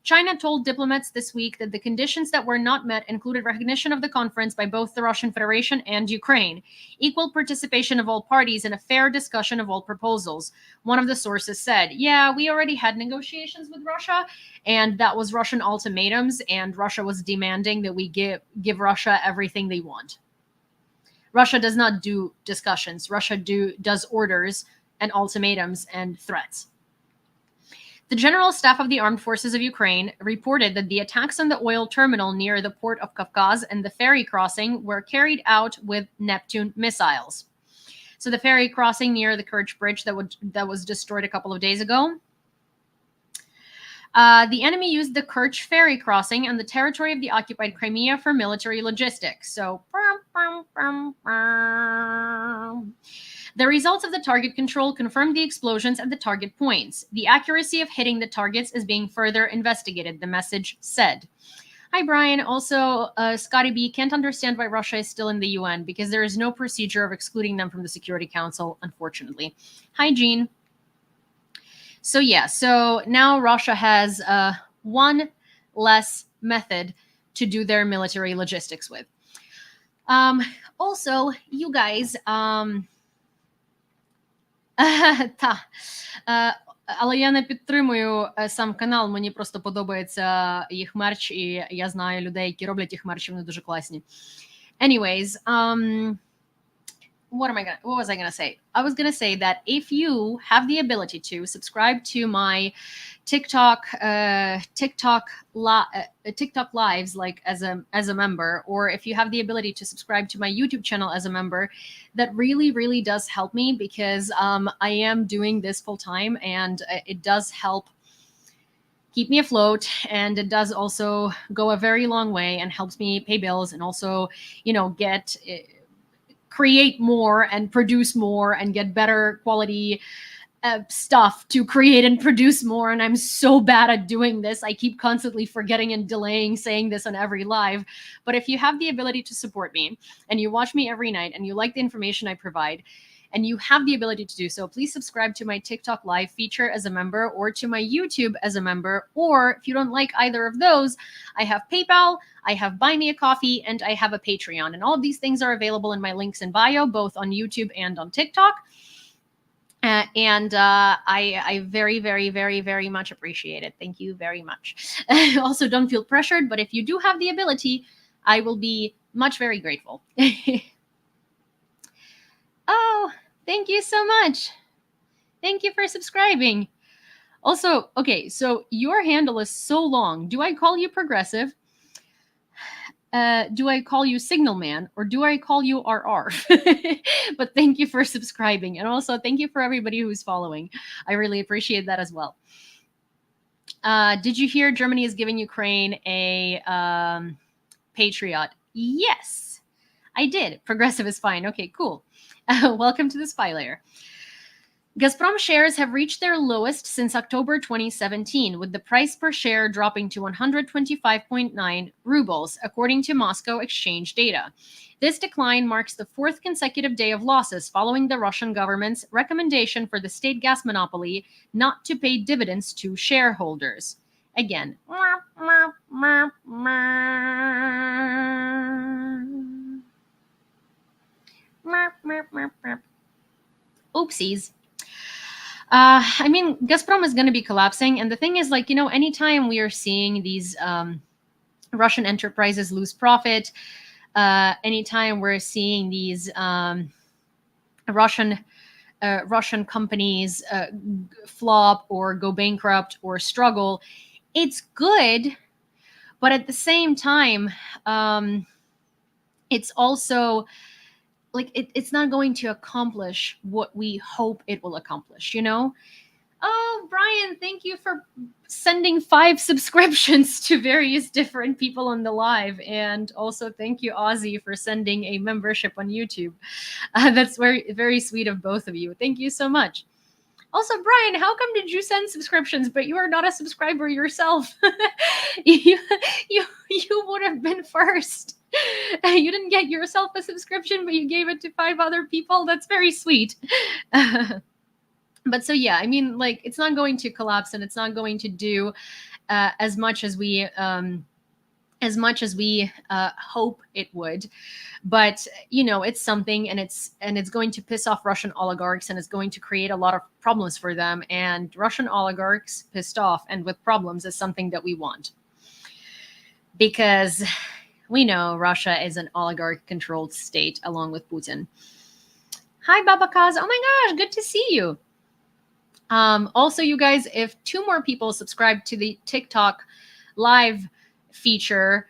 China told diplomats this week that the conditions that were not met included recognition of the conference by both the Russian Federation and Ukraine, equal participation of all parties, and a fair discussion of all proposals. One of the sources said, yeah, we already had negotiations with Russia, and that was Russian ultimatums, and Russia was demanding that we give Russia everything they want. Russia does not do discussions. Russia does orders and ultimatums and threats. The General Staff of the Armed Forces of Ukraine reported that the attacks on the oil terminal near the port of Kavkaz and the ferry crossing were carried out with Neptune missiles. So the ferry crossing near the Kerch Bridge that was destroyed a couple of days ago. The enemy used the Kerch ferry crossing and the territory of the occupied Crimea for military logistics. So, the results of the target control confirmed the explosions at the target points. The accuracy of hitting the targets is being further investigated, the message said. Hi, Brian. Also, Scotty B can't understand why Russia is still in the UN because there is no procedure of excluding them from the Security Council, unfortunately. Hi, Jean. So yeah, so now Russia has one less method to do their military logistics with. Also, you guys, але я не підтримую сам канал, мені просто подобається їх мерч, і я знаю людей, які роблять їх мерч, вони дуже класні. Anyways, what was I gonna say? I was gonna say that if you have the ability to subscribe to my TikTok lives, like as a member, or if you have the ability to subscribe to my YouTube channel as a member, that really does help me because I am doing this full time, and it does help keep me afloat, and it does also go a very long way and helps me pay bills and also, get create more and produce more and get better quality stuff to create and produce more. And I'm so bad at doing this. I keep constantly forgetting and delaying saying this on every live. But if you have the ability to support me and you watch me every night and you like the information I provide, and you have the ability to do so, please subscribe to my TikTok live feature as a member or to my YouTube as a member. Or if you don't like either of those, I have PayPal, I have Buy Me a Coffee, and I have a Patreon. And all of these things are available in my links in bio, both on YouTube and on TikTok. I very much appreciate it. Thank you very much. Also, don't feel pressured, but if you do have the ability, I will be very grateful. Oh, thank you so much. Thank you for subscribing. Also, okay, so your handle is so long. Do I call you progressive? Do I call you Signal Man, or do I call you RR? But thank you for subscribing. And also thank you for everybody who's following. I really appreciate that as well. Did you hear Germany is giving Ukraine a Patriot? Yes, I did. Progressive is fine. Okay, cool. Welcome to the Spy Layer. Gazprom shares have reached their lowest since October 2017, with the price per share dropping to 125.9 rubles, according to Moscow exchange data. This decline marks the fourth consecutive day of losses following the Russian government's recommendation for the state gas monopoly not to pay dividends to shareholders. Again. Oopsies. I mean, Gazprom is going to be collapsing. And the thing is, anytime we are seeing these Russian enterprises lose profit, anytime we're seeing these Russian companies flop or go bankrupt or struggle, it's good. But at the same time, it's also it's not going to accomplish what we hope it will accomplish, Oh, Brian, thank you for sending 5 subscriptions to various different people on the live. And also thank you, Ozzy, for sending a membership on YouTube. That's very, very sweet of both of you. Thank you so much. Also, Brian, how come did you send subscriptions, but you are not a subscriber yourself? you, you would have been first. You didn't get yourself a subscription, but you gave it to 5 other people. That's very sweet. But so yeah, I mean, like, it's not going to collapse, and it's not going to do as much as we hope it would. But it's something, and it's going to piss off Russian oligarchs, and it's going to create a lot of problems for them. And Russian oligarchs pissed off and with problems is something that we want, because we know Russia is an oligarch controlled state along with Putin. Hi, Babakaz. Oh my gosh, good to see you. Also, you guys, if 2 more people subscribe to the TikTok live feature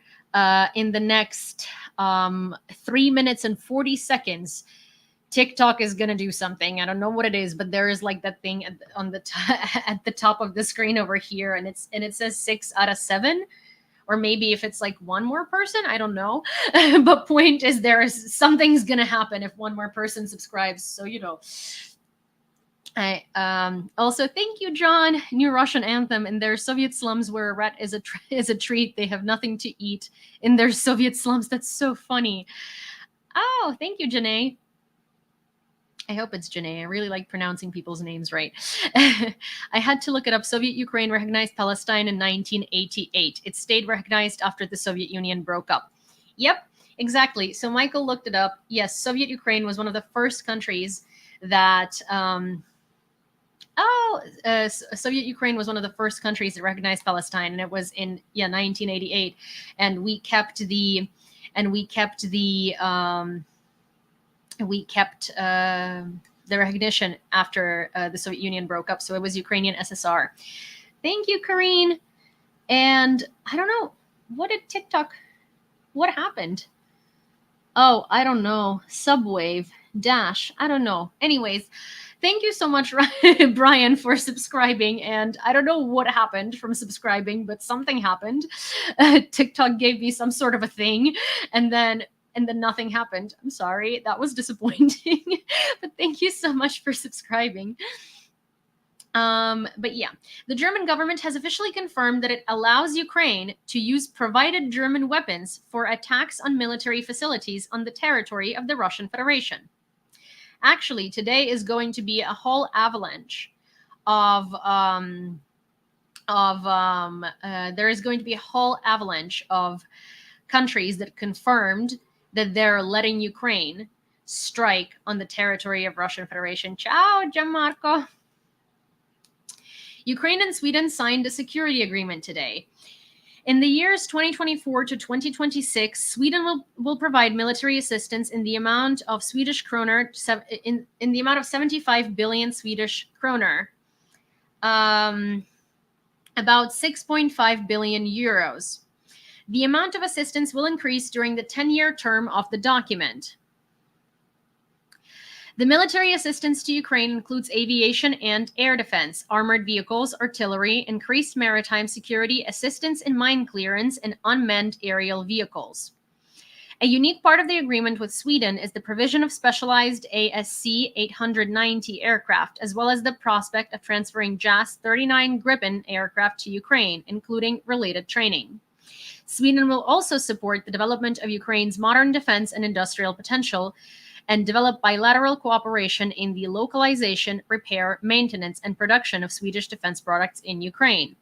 in the next 3 minutes and 40 seconds, TikTok is gonna do something. I don't know what it is, but there is like that thing on the at the top of the screen over here, and it says 6 out of 7, or maybe if it's like 1 more person, I don't know. But point is, something's gonna happen if 1 more person subscribes. So I also, thank you, John. New Russian anthem: in their Soviet slums where a rat is a treat, they have nothing to eat in their Soviet slums. That's so funny. Oh, thank you, Janae. I hope it's Janae. I really like pronouncing people's names right. I had to look it up. Soviet Ukraine recognized Palestine in 1988. It stayed recognized after the Soviet Union broke up. Yep, exactly. So Michael looked it up. Yes, Soviet Ukraine was one of the first countries that Soviet Ukraine was one of the first countries that recognized Palestine, and it was in 1988, and we kept the recognition after the Soviet Union broke up. So it was Ukrainian SSR. Thank you, Karine. And I don't know, what happened? Oh, I don't know. Subwave dash. I don't know. Anyways, thank you so much, Brian, for subscribing. And I don't know what happened from subscribing, but something happened. TikTok gave me some sort of a thing, and then nothing happened. I'm sorry. That was disappointing. But thank you so much for subscribing. But yeah, the German government has officially confirmed that it allows Ukraine to use provided German weapons for attacks on military facilities on the territory of the Russian Federation. Actually, today is going to be a whole avalanche there is going to be a whole avalanche of countries that confirmed that they're letting Ukraine strike on the territory of Russian Federation. Ciao, Gianmarco. Ukraine and Sweden signed a security agreement today. In the years 2024 to 2026, Sweden will provide military assistance in the amount of Swedish kroner in the amount of 75 billion Swedish kroner, about 6.5 billion euros. The amount of assistance will increase during the 10-year term of the document. The military assistance to Ukraine includes aviation and air defense, armored vehicles, artillery, increased maritime security, assistance in mine clearance, and unmanned aerial vehicles. A unique part of the agreement with Sweden is the provision of specialized ASC 890 aircraft, as well as the prospect of transferring JAS 39 Gripen aircraft to Ukraine, including related training. Sweden will also support the development of Ukraine's modern defense and industrial potential, and develop bilateral cooperation in the localization, repair, maintenance, and production of Swedish defense products in Ukraine.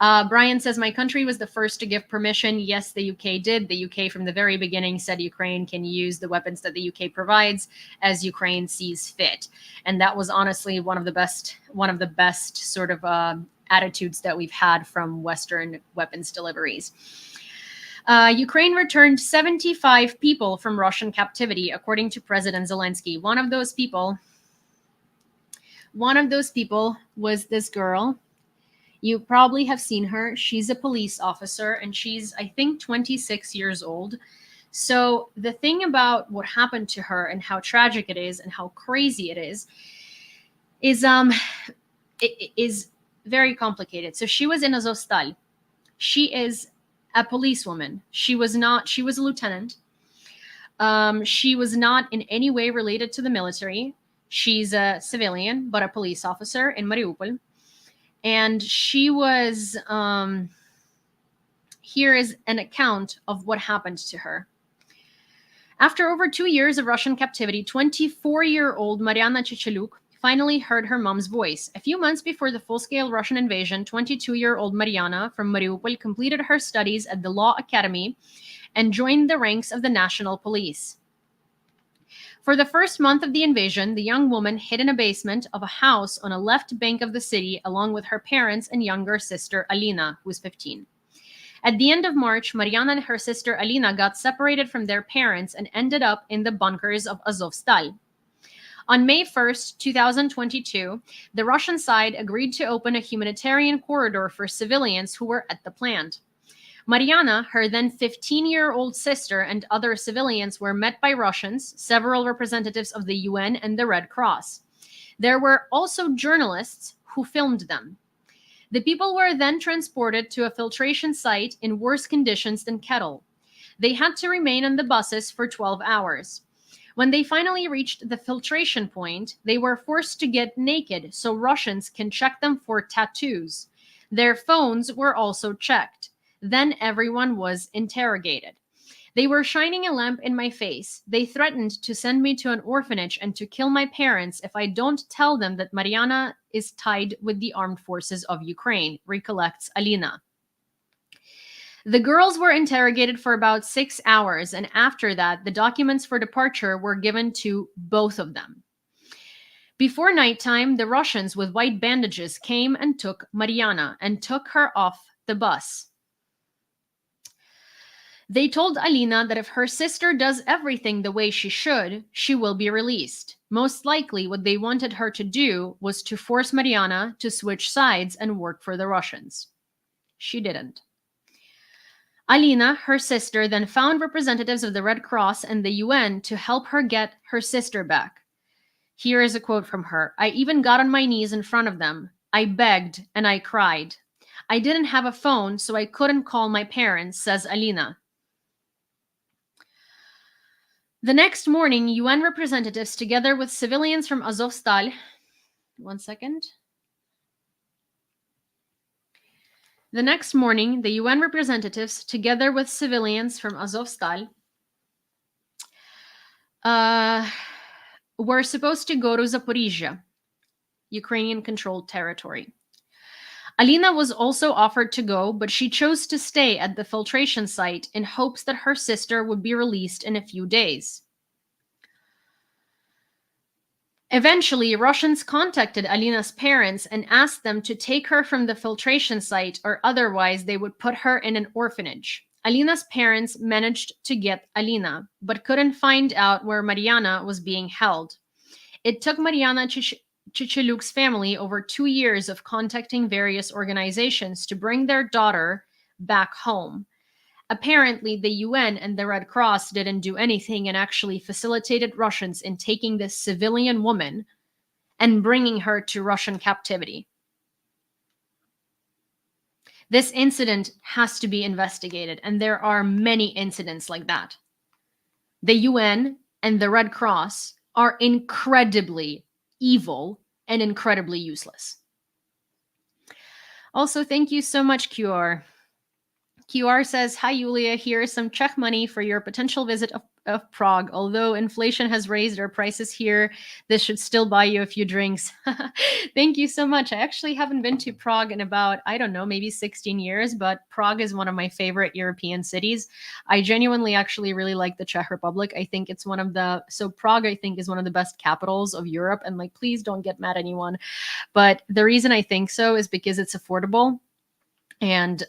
Brian says, my country was the first to give permission. Yes, the UK did. The UK from the very beginning said Ukraine can use the weapons that the UK provides as Ukraine sees fit. And that was honestly one of the best sort of attitudes that we've had from Western weapons deliveries. Ukraine returned 75 people from Russian captivity, according to President Zelensky. One of those people was this girl. You probably have seen her. She's a police officer, and she's, I think, 26 years old. So the thing about what happened to her and how tragic it is and how crazy it is very complicated. So she was in Azovstal. She is a policewoman. She was a lieutenant. She was not in any way related to the military. She's a civilian, but a police officer in Mariupol. And she was, here is an account of what happened to her. After over 2 years of Russian captivity, 24-year-old Mariana Chicheluk finally heard her mom's voice. A few months before the full-scale Russian invasion, 22-year-old Mariana from Mariupol completed her studies at the Law Academy and joined the ranks of the National Police. For the first month of the invasion, the young woman hid in a basement of a house on a left bank of the city along with her parents and younger sister Alina, who was 15. At the end of March, Mariana and her sister Alina got separated from their parents and ended up in the bunkers of Azovstal. On May 1st, 2022, the Russian side agreed to open a humanitarian corridor for civilians who were at the plant. Mariana, her then 15-year-old sister, and other civilians were met by Russians, several representatives of the UN and the Red Cross. There were also journalists who filmed them. The people were then transported to a filtration site in worse conditions than Kettle. They had to remain on the buses for 12 hours. When they finally reached the filtration point, they were forced to get naked so Russians can check them for tattoos. Their phones were also checked. Then everyone was interrogated. They were shining a lamp in my face. They threatened to send me to an orphanage and to kill my parents if I don't tell them that Mariana is tied with the armed forces of Ukraine, recollects Alina. The girls were interrogated for about 6 hours, and after that, the documents for departure were given to both of them. Before nighttime, the Russians with white bandages came and took Mariana and took her off the bus. They told Alina that if her sister does everything the way she should, she will be released. Most likely, what they wanted her to do was to force Mariana to switch sides and work for the Russians. She didn't. Alina, her sister, then found representatives of the Red Cross and the UN to help her get her sister back. Here is a quote from her. "I even got on my knees in front of them. I begged and I cried. I didn't have a phone, so I couldn't call my parents," says Alina. The next morning, UN representatives, together with civilians from Azovstal, The next morning, the UN representatives, together with civilians from Azovstal, were supposed to go to Zaporizhia, Ukrainian-controlled territory. Alina was also offered to go, but she chose to stay at the filtration site in hopes that her sister would be released in a few days. Eventually, Russians contacted Alina's parents and asked them to take her from the filtration site, or otherwise they would put her in an orphanage. Alina's parents managed to get Alina, but couldn't find out where Mariana was being held. It took Mariana Chicheluk's family over 2 years of contacting various organizations to bring their daughter back home. Apparently, the UN and the Red Cross didn't do anything and actually facilitated Russians in taking this civilian woman and bringing her to Russian captivity. This incident has to be investigated, and there are many incidents like that. The UN and the Red Cross are incredibly evil and incredibly useless. Also, thank you so much, QR. QR says, "Hi, Yulia. Here is some Czech money for your potential visit of Prague. Although inflation has raised our prices here, this should still buy you a few drinks." Thank you so much. I actually haven't been to Prague in about, I don't know, maybe 16 years, but Prague is one of my favorite European cities. I genuinely actually really like the Czech Republic. I think it's Prague, I think, is one of the best capitals of Europe. And please don't get mad at anyone. But the reason I think so is because it's affordable. And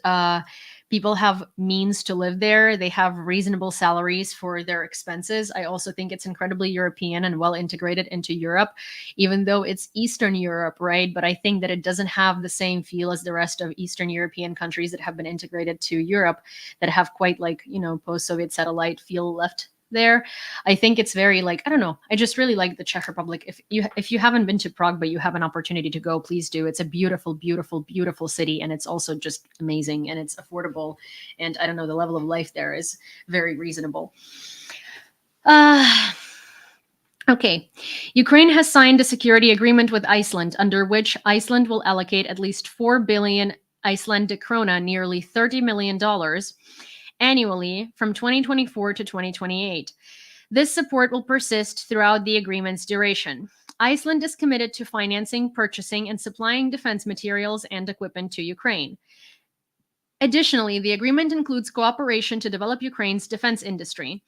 people have means to live there. They have reasonable salaries for their expenses. I also think it's incredibly European and well integrated into Europe, even though it's Eastern Europe, right? But I think that it doesn't have the same feel as the rest of Eastern European countries that have been integrated to Europe, that have quite post-Soviet satellite feel left there. I think it's very I don't know. I just really like the Czech Republic. If you haven't been to Prague, but you have an opportunity to go, please do. It's a beautiful, beautiful, beautiful city. And it's also just amazing, and it's affordable. And I don't know, the level of life there is very reasonable. Okay. Ukraine has signed a security agreement with Iceland, under which Iceland will allocate at least 4 billion Icelandic krona, nearly $30 million, annually from 2024 to 2028. This support will persist throughout the agreement's duration. Iceland is committed to financing, purchasing, and supplying defense materials and equipment to Ukraine. Additionally, the agreement includes cooperation to develop Ukraine's defense industry.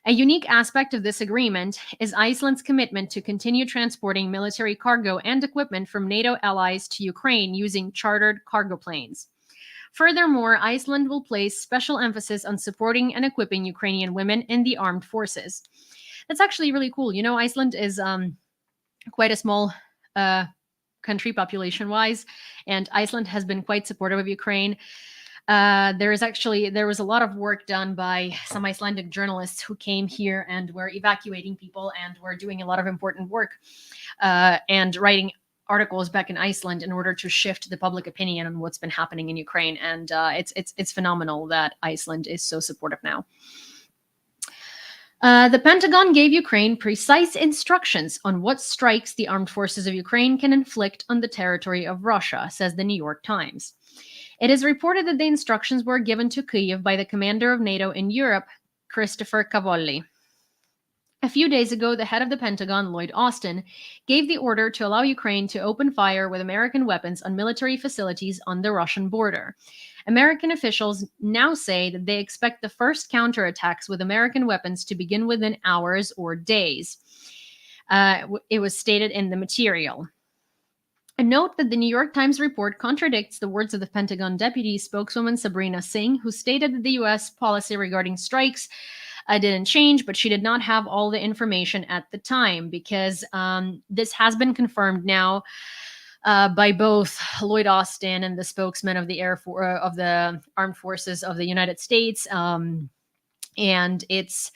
A unique aspect of this agreement is Iceland's commitment to continue transporting military cargo and equipment from NATO allies to Ukraine using chartered cargo planes. Furthermore, Iceland will place special emphasis on supporting and equipping Ukrainian women in the armed forces. That's actually really cool. You know, Iceland is quite a small country population-wise, and Iceland has been quite supportive of Ukraine. There was a lot of work done by some Icelandic journalists who came here and were evacuating people and were doing a lot of important work and writing articles back in Iceland in order to shift the public opinion on what's been happening in Ukraine. And it's phenomenal that Iceland is so supportive now. The Pentagon gave Ukraine precise instructions on what strikes the armed forces of Ukraine can inflict on the territory of Russia, says the New York Times. It is reported that the instructions were given to Kyiv by the commander of NATO in Europe, Christopher Cavalli. A few days ago, the head of the Pentagon, Lloyd Austin, gave the order to allow Ukraine to open fire with American weapons on military facilities on the Russian border. American officials now say that they expect the first counterattacks with American weapons to begin within hours or days. It was stated in the material. A note that the New York Times report contradicts the words of the Pentagon deputy spokeswoman Sabrina Singh, who stated that the U.S. policy regarding strikes didn't change, but she did not have all the information at the time, because this has been confirmed now by both Lloyd Austin and the spokesman of the of the Armed Forces of the United States. And it's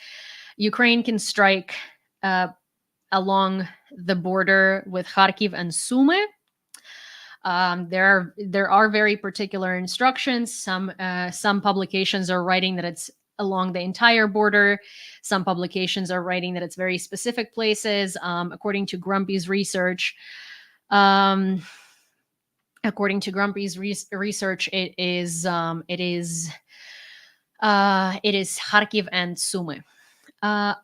Ukraine can strike along the border with Kharkiv and Sumy. There are very particular instructions. Some publications are writing that it's along the entire border. Some publications are writing that it's very specific places. According to Grumpy's research, it is Kharkiv and Sumy.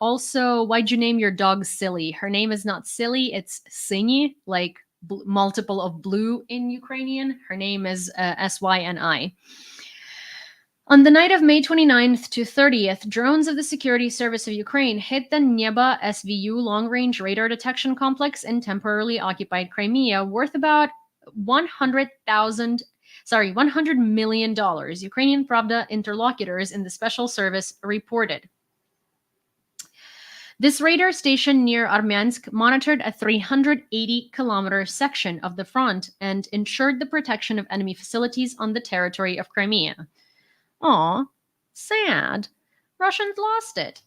Also, why'd you name your dog Silly? Her name is not Silly, it's Syni, like multiple of blue in Ukrainian. Her name is Syni. On the night of May 29th to 30th, drones of the Security Service of Ukraine hit the Neba SVU long-range radar detection complex in temporarily occupied Crimea, worth about $100 million, Ukrainian Pravda interlocutors in the special service reported. This radar station near Armyansk monitored a 380-kilometer section of the front and ensured the protection of enemy facilities on the territory of Crimea. Aw, sad. Russians lost it.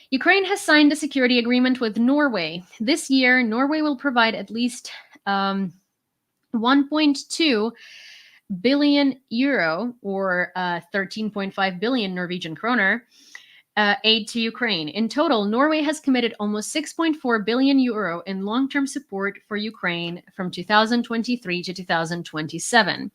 Ukraine has signed a security agreement with Norway. This year, Norway will provide at least 1.2 billion euro, or 13.5 billion Norwegian kroner, aid to Ukraine. In total, Norway has committed almost 6.4 billion euro in long-term support for Ukraine from 2023 to 2027.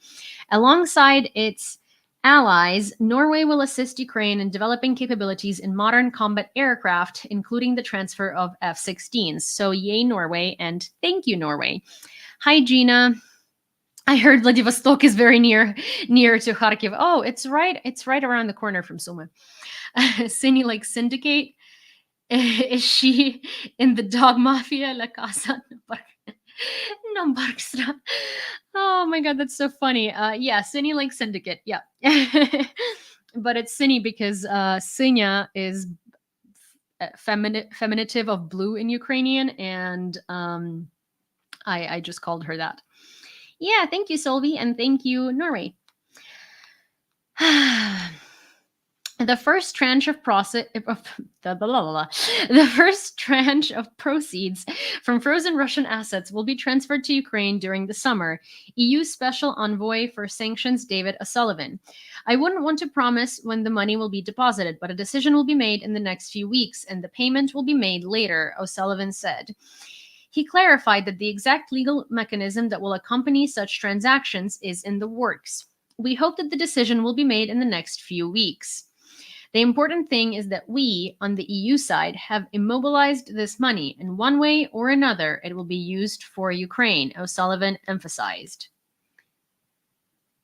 Alongside its allies, Norway will assist Ukraine in developing capabilities in modern combat aircraft, including the transfer of F-16s. So yay, Norway, and thank you, Norway. Hi, Gina. I heard Vladivostok is very near to Kharkiv. Oh, it's right around the corner from Sumy. Syni like Syndicate. Is she in the dog mafia? La Casa no Barkstra. Oh my god, that's so funny. Yeah, Syni like Syndicate. Yeah. But it's Syni because Synia is feminative of blue in Ukrainian, and I just called her that. Yeah, thank you, Solvi, and thank you, Norway. The first tranche of proceeds from frozen Russian assets will be transferred to Ukraine during the summer. EU Special Envoy for Sanctions David O'Sullivan. I wouldn't want to promise when the money will be deposited, but a decision will be made in the next few weeks, and the payment will be made later, O'Sullivan said. He clarified that the exact legal mechanism that will accompany such transactions is in the works. We hope that the decision will be made in the next few weeks. The important thing is that we, on the EU side, have immobilized this money. In one way or another, it will be used for Ukraine, O'Sullivan emphasized.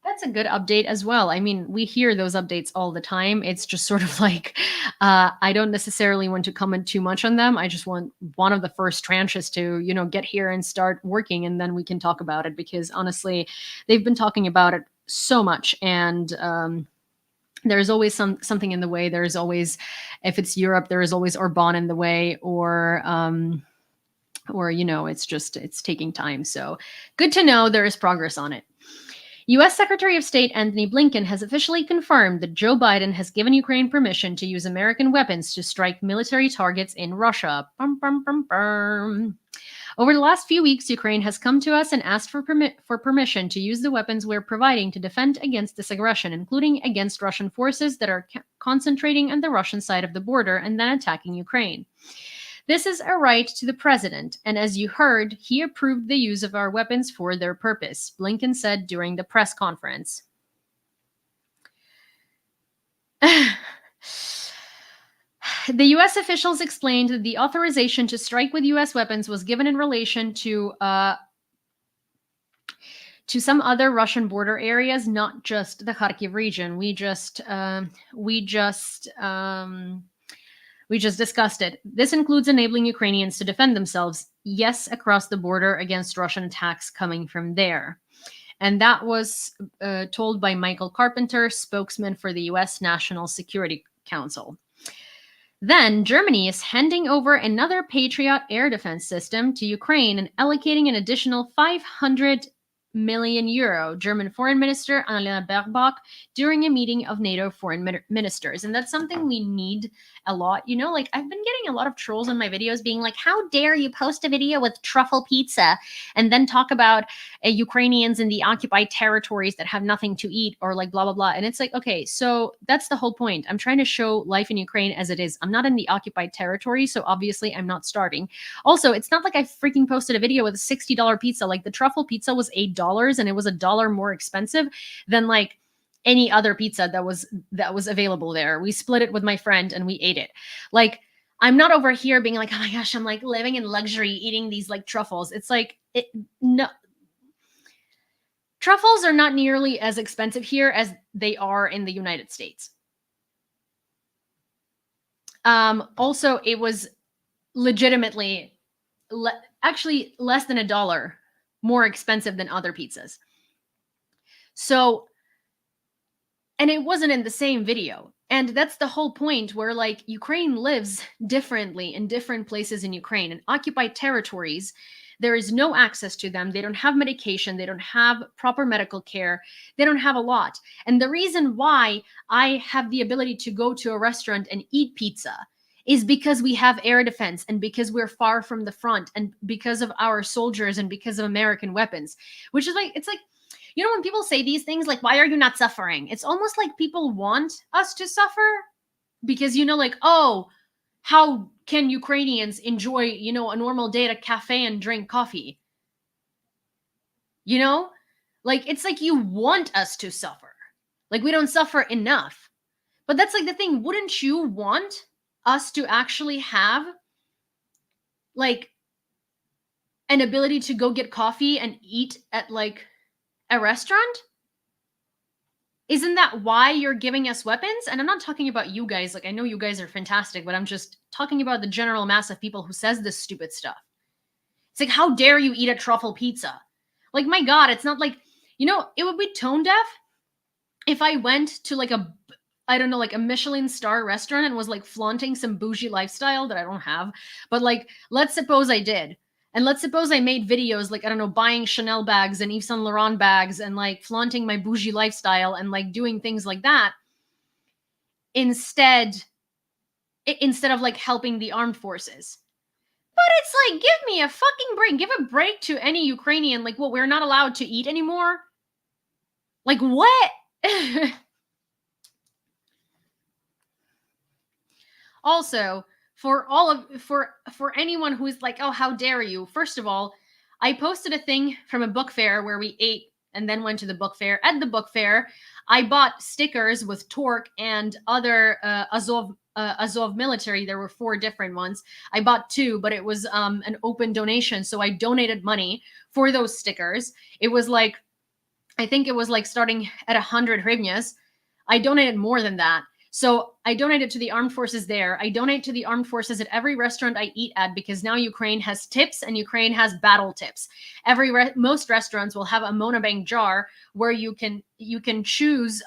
That's a good update as well. I mean, we hear those updates all the time. It's just sort of like, I don't necessarily want to comment too much on them. I just want one of the first tranches to, get here and start working, and then we can talk about it, because honestly, they've been talking about it so much, and there's always something in the way. There's always, if it's Europe, there is always Orban in the way, or it's taking time. So good to know there is progress on it. U.S. Secretary of State Antony Blinken has officially confirmed that Joe Biden has given Ukraine permission to use American weapons to strike military targets in Russia. Bum, bum, bum, bum. Over the last few weeks, Ukraine has come to us and asked for permission to use the weapons we're providing to defend against this aggression, including against Russian forces that are concentrating on the Russian side of the border and then attacking Ukraine. This is a right to the president, and as you heard, he approved the use of our weapons for their purpose, Blinken said during the press conference. The U.S. officials explained that the authorization to strike with U.S. weapons was given in relation to some other Russian border areas, not just the Kharkiv region. We just discussed it. This includes enabling Ukrainians to defend themselves, yes, across the border against Russian attacks coming from there. And that was told by Michael Carpenter, spokesman for the U.S. National Security Council. Then Germany is handing over another Patriot air defense system to Ukraine and allocating an additional 500 million euro, German Foreign Minister Annalena Baerbock during a meeting of NATO foreign ministers. And that's something we need a lot. I've been getting a lot of trolls on my videos being like, how dare you post a video with truffle pizza and then talk about Ukrainians in the occupied territories that have nothing to eat, or like blah, blah, blah. And it's like, okay, so that's the whole point. I'm trying to show life in Ukraine as it is. I'm not in the occupied territory, so obviously I'm not starving. Also, it's not like I freaking posted a video with a $60 pizza. Like the truffle pizza was $8 and it was $1 more expensive than like any other pizza that was available there. We split it with my friend and we ate it. Like, I'm not over here being like, oh my gosh, I'm like living in luxury eating these like truffles. It's like, no. Truffles are not nearly as expensive here as they are in the United States. Also, it was legitimately actually less than $1 more expensive than other pizzas. So, and it wasn't in the same video. And that's the whole point, where like Ukraine lives differently in different places in Ukraine. In occupied territories, there is no access to them. They don't have medication. They don't have proper medical care. They don't have a lot. And the reason why I have the ability to go to a restaurant and eat pizza is because we have air defense, and because we're far from the front, and because of our soldiers, and because of American weapons, which is like, it's like, when people say these things, like, why are you not suffering? It's almost like people want us to suffer because, like, oh, how can Ukrainians enjoy, a normal day at a cafe and drink coffee? Like, it's like you want us to suffer. Like, we don't suffer enough. But that's like the thing. Wouldn't you want us to actually have like an ability to go get coffee and eat at like a restaurant? Isn't that why you're giving us weapons? And I'm not talking about you guys. Like, I know you guys are fantastic, but I'm just talking about the general mass of people who says this stupid stuff. It's like, how dare you eat a truffle pizza? Like, my God, it's not like, it would be tone deaf if I went to like a Michelin star restaurant and was like flaunting some bougie lifestyle that I don't have. But like, let's suppose I did. And let's suppose I made videos like, I don't know, buying Chanel bags and Yves Saint Laurent bags and like flaunting my bougie lifestyle and like doing things like that. instead of like helping the armed forces. But it's like, give me a fucking break. Give a break to any Ukrainian. Like, what, we're not allowed to eat anymore? Like, what? Also, for anyone who's like, oh, how dare you? First of all, I posted a thing from a book fair where we ate and then went to the book fair. At the book fair, I bought stickers with Torque and other Azov military. There were 4 different ones. I bought 2, but it was an open donation, so I donated money for those stickers. It was like, I think it was like starting at 100 hryvnias. I donated more than that. So I donated to the armed forces there. I donate to the armed forces at every restaurant I eat at, because now Ukraine has tips and Ukraine has battle tips. Most restaurants will have a Monobank jar where you can choose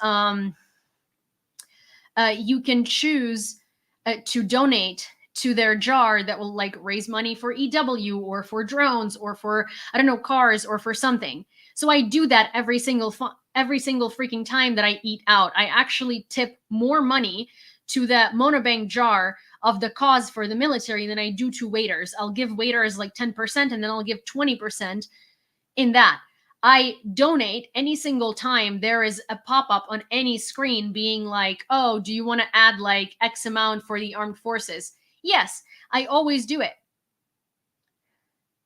to donate to their jar that will like raise money for EW or for drones or for, I don't know, cars or for something. So I do that every single freaking time that I eat out. I actually tip more money to the Monobank jar of the cause for the military than I do to waiters. I'll give waiters like 10% and then I'll give 20% in that. I donate any single time there is a pop-up on any screen being like, oh, do you want to add like X amount for the armed forces? Yes, I always do it.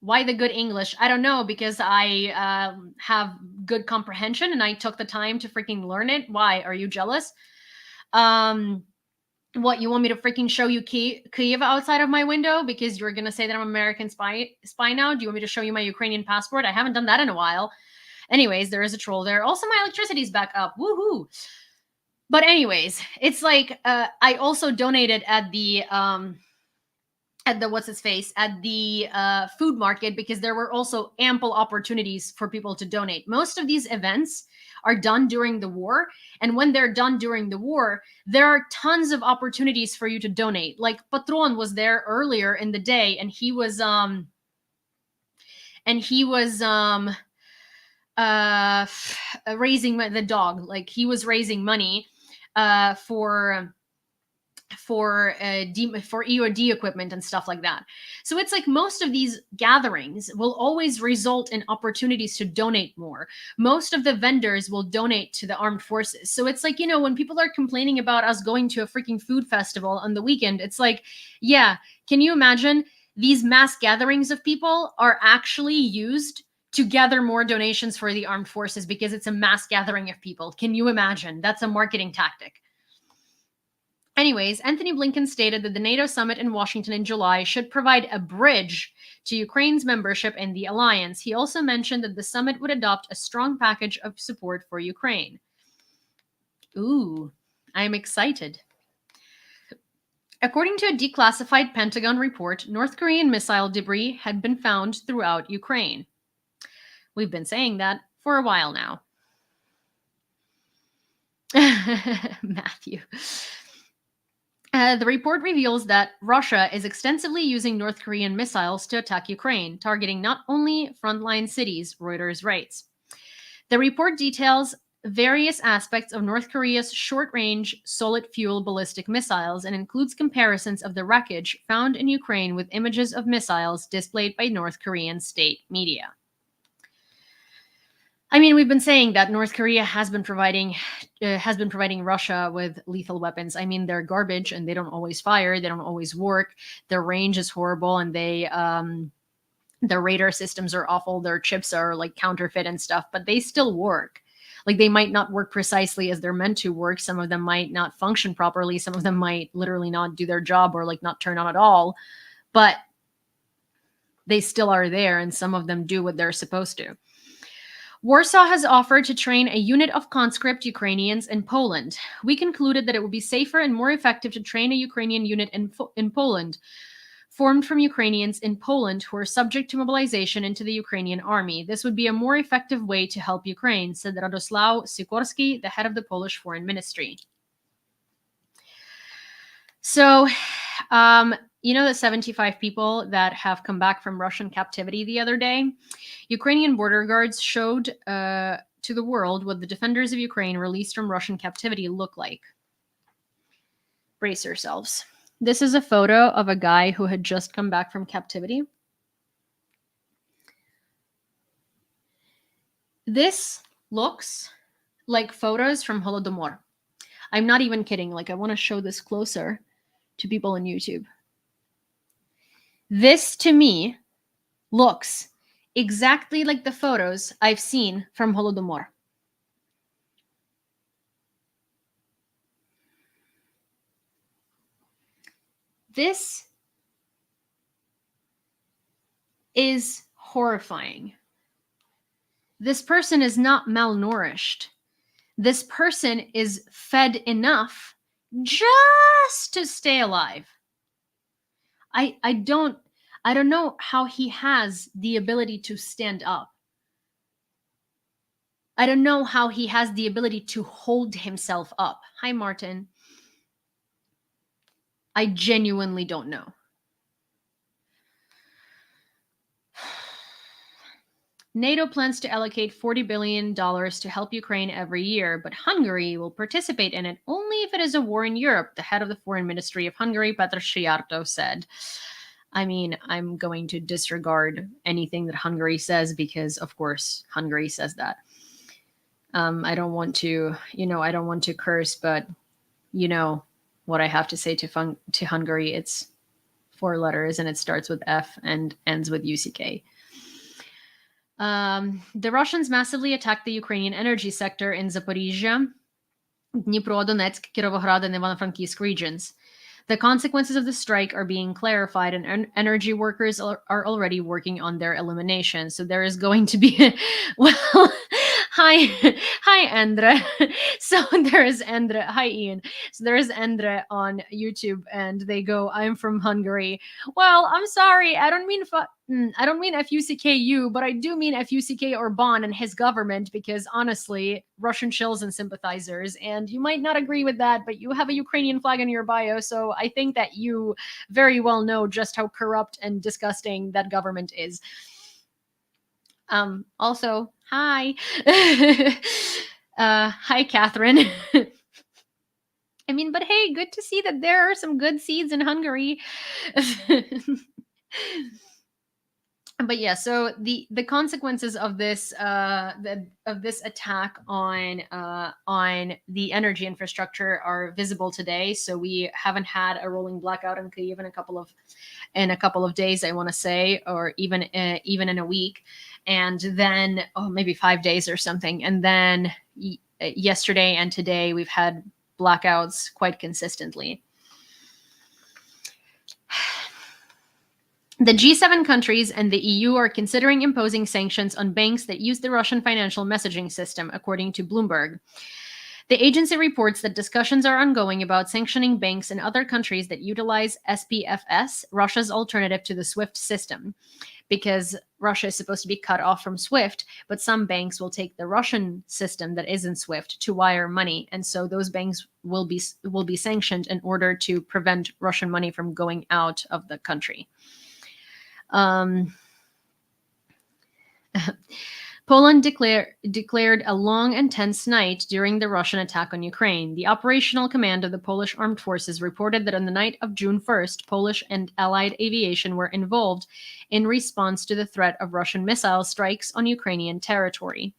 Why the good English? I don't know, because I have good comprehension and I took the time to freaking learn it. Why? Are you jealous? What, you want me to freaking show you Kyiv outside of my window because you're going to say that I'm an American spy now? Do you want me to show you my Ukrainian passport? I haven't done that in a while. Anyways, there is a troll there. Also, my electricity's back up. Woohoo! But anyways, it's like I also donated at the food market, because there were also ample opportunities for people to donate. Most of these events are done during the war, and when they're done during the war, there are tons of opportunities for you to donate. Like Patron was there earlier in the day, and he was raising the dog, like he was raising money for EOD equipment and stuff like that. So it's like most of these gatherings will always result in opportunities to donate more. Most of the vendors will donate to the armed forces. So it's like, you know, when people are complaining about us going to a freaking food festival on the weekend, it's like, yeah, can you imagine these mass gatherings of people are actually used to gather more donations for the armed forces because it's a mass gathering of people. Can you imagine? That's a marketing tactic. Anyways, Anthony Blinken stated that the NATO summit in Washington in July should provide a bridge to Ukraine's membership in the alliance. He also mentioned that the summit would adopt a strong package of support for Ukraine. Ooh, I'm excited. According to a declassified Pentagon report, North Korean missile debris had been found throughout Ukraine. We've been saying that for a while now. Matthew. The report reveals that Russia is extensively using North Korean missiles to attack Ukraine, targeting not only frontline cities, Reuters writes. The report details various aspects of North Korea's short-range solid-fuel ballistic missiles and includes comparisons of the wreckage found in Ukraine with images of missiles displayed by North Korean state media. I mean, we've been saying that North Korea has been providing Russia with lethal weapons. I mean, they're garbage and they don't always fire. They don't always work. Their range is horrible, and their radar systems are awful. Their chips are like counterfeit and stuff, but they still work. Like, they might not work precisely as they're meant to work. Some of them might not function properly. Some of them might literally not do their job or like not turn on at all, but they still are there, and some of them do what they're supposed to. Warsaw has offered to train a unit of conscript Ukrainians in Poland. We concluded that it would be safer and more effective to train a Ukrainian unit in Poland, formed from Ukrainians in Poland who are subject to mobilization into the Ukrainian army. This would be a more effective way to help Ukraine, said Radosław Sikorski, the head of the Polish Foreign Ministry. So, you know the 75 people that have come back from Russian captivity the other day? Ukrainian border guards showed to the world what the defenders of Ukraine released from Russian captivity look like. Brace yourselves. This is a photo of a guy who had just come back from captivity. This looks like photos from Holodomor. I'm not even kidding. Like, I want to show this closer to people on YouTube. This, to me, looks exactly like the photos I've seen from Holodomor. This is horrifying. This person is not malnourished. This person is fed enough just to stay alive. I don't know how he has the ability to stand up. I don't know how he has the ability to hold himself up. Hi, Martin. I genuinely don't know. NATO plans to allocate $40 billion to help Ukraine every year, but Hungary will participate in it only if it is a war in Europe, the head of the Foreign Ministry of Hungary, Petr Szijjártó, said. I mean, I'm going to disregard anything that Hungary says because, of course, Hungary says that. I don't want to, I don't want to curse, but you know what I have to say to Hungary. It's 4 letters and it starts with F and ends with UCK. The Russians massively attacked the Ukrainian energy sector in Zaporizhia, Dnipro, Donetsk, Kirovohrad, and Ivano-Frankivsk regions. The consequences of the strike are being clarified, and energy workers are already working on their elimination. So there is going to be, well, hi, Endre. So there is Endre. Hi, Ian. So there is Endre on YouTube, and they go, "I'm from Hungary." Well, I'm sorry, I don't mean FUCKU, but I do mean FUCK Orban and his government, because honestly, Russian shills and sympathizers, and you might not agree with that, but you have a Ukrainian flag in your bio, so I think that you very well know just how corrupt and disgusting that government is. Also, hi. Hi, Catherine. I mean, but hey, good to see that there are some good seeds in Hungary. But yeah, so the consequences of this attack on the energy infrastructure are visible today. So we haven't had a rolling blackout in Kyiv in a couple of days, I want to say, or even in a week, and then maybe 5 days or something. And then yesterday and today we've had blackouts quite consistently. The G7 countries and the EU are considering imposing sanctions on banks that use the Russian financial messaging system, according to Bloomberg. The agency reports that discussions are ongoing about sanctioning banks in other countries that utilize SPFS, Russia's alternative to the SWIFT system, because Russia is supposed to be cut off from SWIFT, but some banks will take the Russian system that isn't SWIFT to wire money, and so those banks will be sanctioned in order to prevent Russian money from going out of the country. Poland declared a long and tense night during the Russian attack on Ukraine. The operational command of the Polish armed forces reported that on the night of June 1st, Polish and Allied aviation were involved in response to the threat of Russian missile strikes on Ukrainian territory.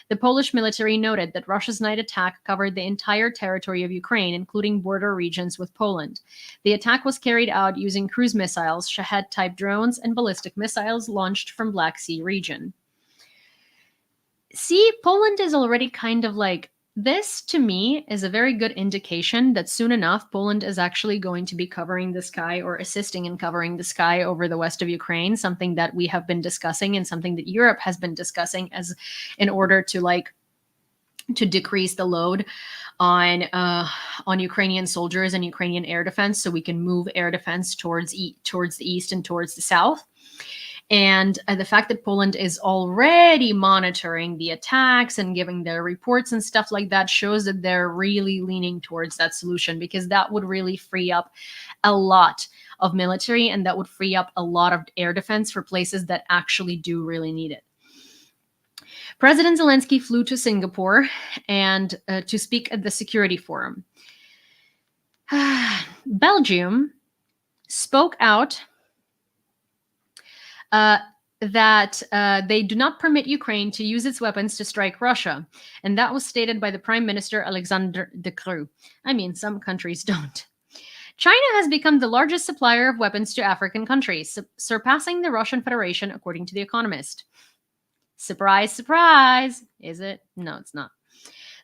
The Polish military noted that Russia's night attack covered the entire territory of Ukraine, including border regions with Poland. The attack was carried out using cruise missiles, Shahed-type drones, and ballistic missiles launched from Black Sea region. See, Poland is already kind of like, this to me is a very good indication that soon enough Poland is actually going to be covering the sky or assisting in covering the sky over the west of Ukraine, something that we have been discussing and something that Europe has been discussing as in order to decrease the load on Ukrainian soldiers and Ukrainian air defense, so we can move air defense towards the east and towards the south. And the fact that Poland is already monitoring the attacks and giving their reports and stuff like that shows that they're really leaning towards that solution, because that would really free up a lot of military, and that would free up a lot of air defense for places that actually do really need it. President Zelensky flew to Singapore and to speak at the Security Forum. Belgium spoke out that they do not permit Ukraine to use its weapons to strike Russia. And that was stated by the Prime Minister Alexander De Croo. I mean, some countries don't. China has become the largest supplier of weapons to African countries, surpassing the Russian Federation, according to The Economist. Surprise, surprise! Is it? No, it's not.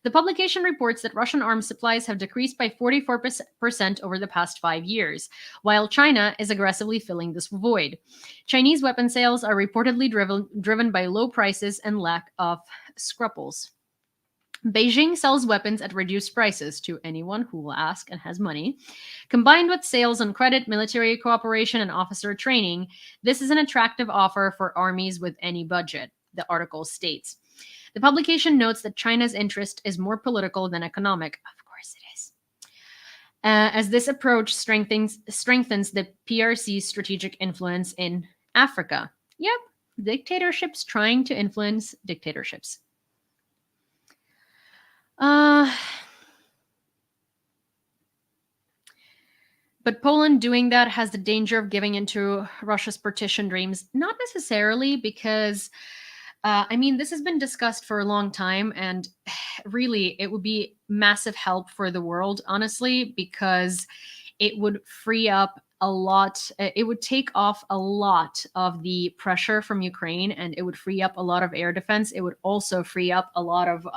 The publication reports that Russian arms supplies have decreased by 44% over the past 5 years, while China is aggressively filling this void. Chinese weapon sales are reportedly driven by low prices and lack of scruples. Beijing sells weapons at reduced prices to anyone who will ask and has money. Combined with sales on credit, military cooperation, and officer training, this is an attractive offer for armies with any budget, the article states. The publication notes that China's interest is more political than economic. Of course it is. As this approach strengthens the PRC's strategic influence in Africa. Yep, dictatorships trying to influence dictatorships. But Poland doing that has the danger of giving into Russia's partition dreams. Not necessarily, because this has been discussed for a long time, and really it would be massive help for the world, honestly, because it would free up a lot. It would take off a lot of the pressure from Ukraine, and it would free up a lot of air defense. It would also free up a lot of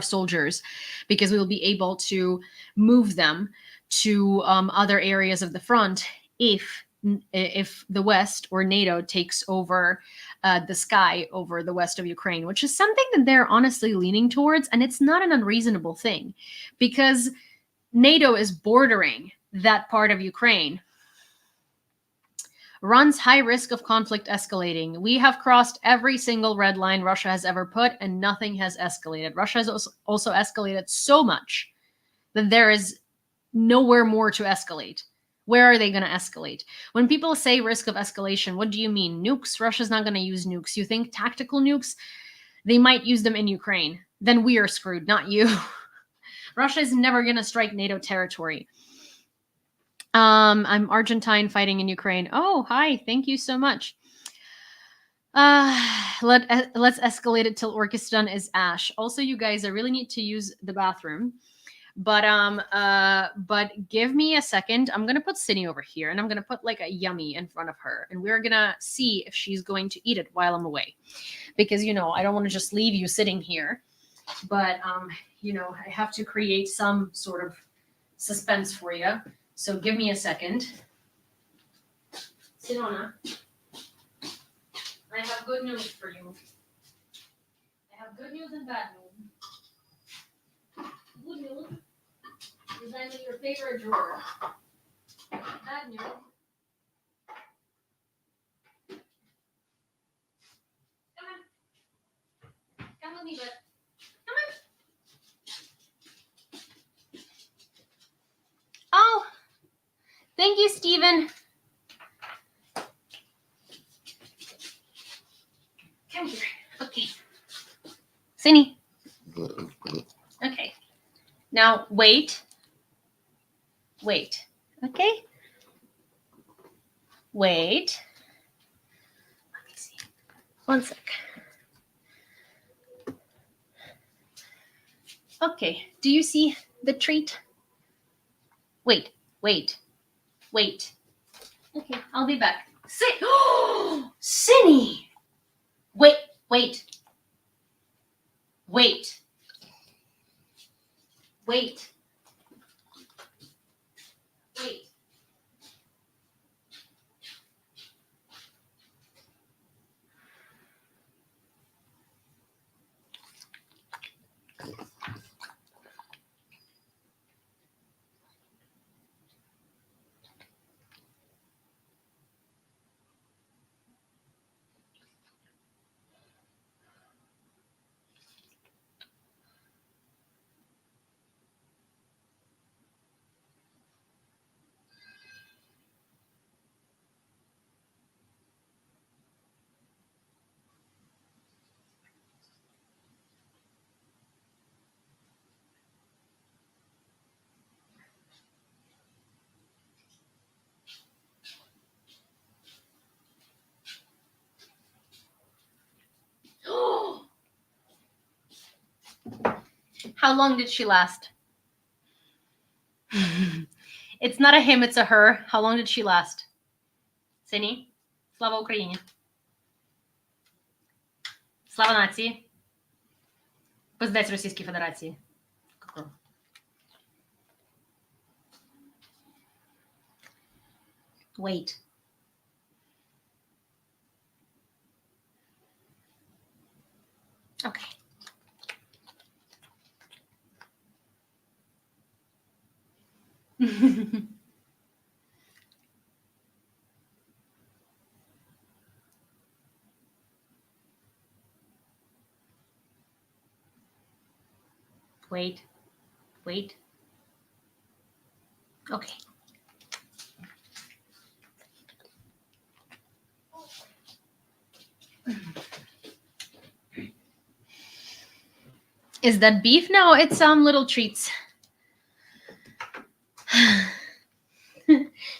soldiers, because we will be able to move them to other areas of the front if the West or NATO takes over the sky over the west of Ukraine, which is something that they're honestly leaning towards. And it's not an unreasonable thing, because NATO is bordering that part of Ukraine, runs high risk of conflict escalating. We have crossed every single red line Russia has ever put, and nothing has escalated. Russia has also escalated so much that there is nowhere more to escalate. Where are they going to escalate? When people say risk of escalation, what do you mean? Nukes? Russia's not going to use nukes. You think tactical nukes? They might use them in Ukraine. Then we are screwed, not you. Russia is never going to strike NATO territory. I'm Argentine fighting in Ukraine. Oh, hi. Thank you so much. Let's escalate it till Orchistan is ash. Also, you guys, I really need to use the bathroom. But give me a second. I'm gonna put Cindy over here, and I'm gonna put like a yummy in front of her, and we're gonna see if she's going to eat it while I'm away, because I don't want to just leave you sitting here, but I have to create some sort of suspense for you. So give me a second. Sinona, I have good news for you. I have good news and bad news. Good news is I'm in your favorite drawer. Bad news. Come on. Come with me, bud. Come on. Oh, thank you, Stephen. Come here. Okay. Cindy. Okay. Now, wait. Okay? Wait. Let me see. One sec. Okay. Do you see the treat? Wait. Okay, I'll be back. Oh, Cindy! Wait. How long did she last? It's not a him, it's a her. How long did she last? Сині? Слава Україні. Слава нації. Пиздець Російській Федерації. Wait. Okay. Wait. Okay. Is that beef? No, it's little treats.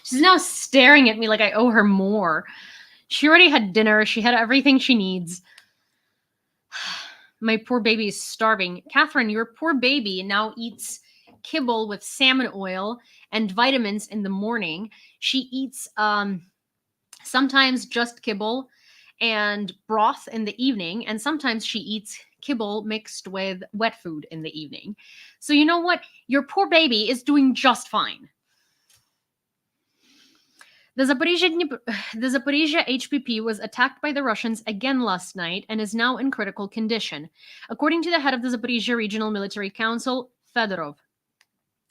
She's now staring at me like I owe her more. She already had dinner. She had everything she needs. My poor baby is starving. Catherine, your poor baby now eats kibble with salmon oil and vitamins in the morning. She eats sometimes just kibble and broth in the evening, and sometimes she eats kibble mixed with wet food in the evening. So you know what? Your poor baby is doing just fine. The Zaporizhia HPP was attacked by the Russians again last night and is now in critical condition, according to the head of the Zaporizhia Regional Military Council, Fedorov.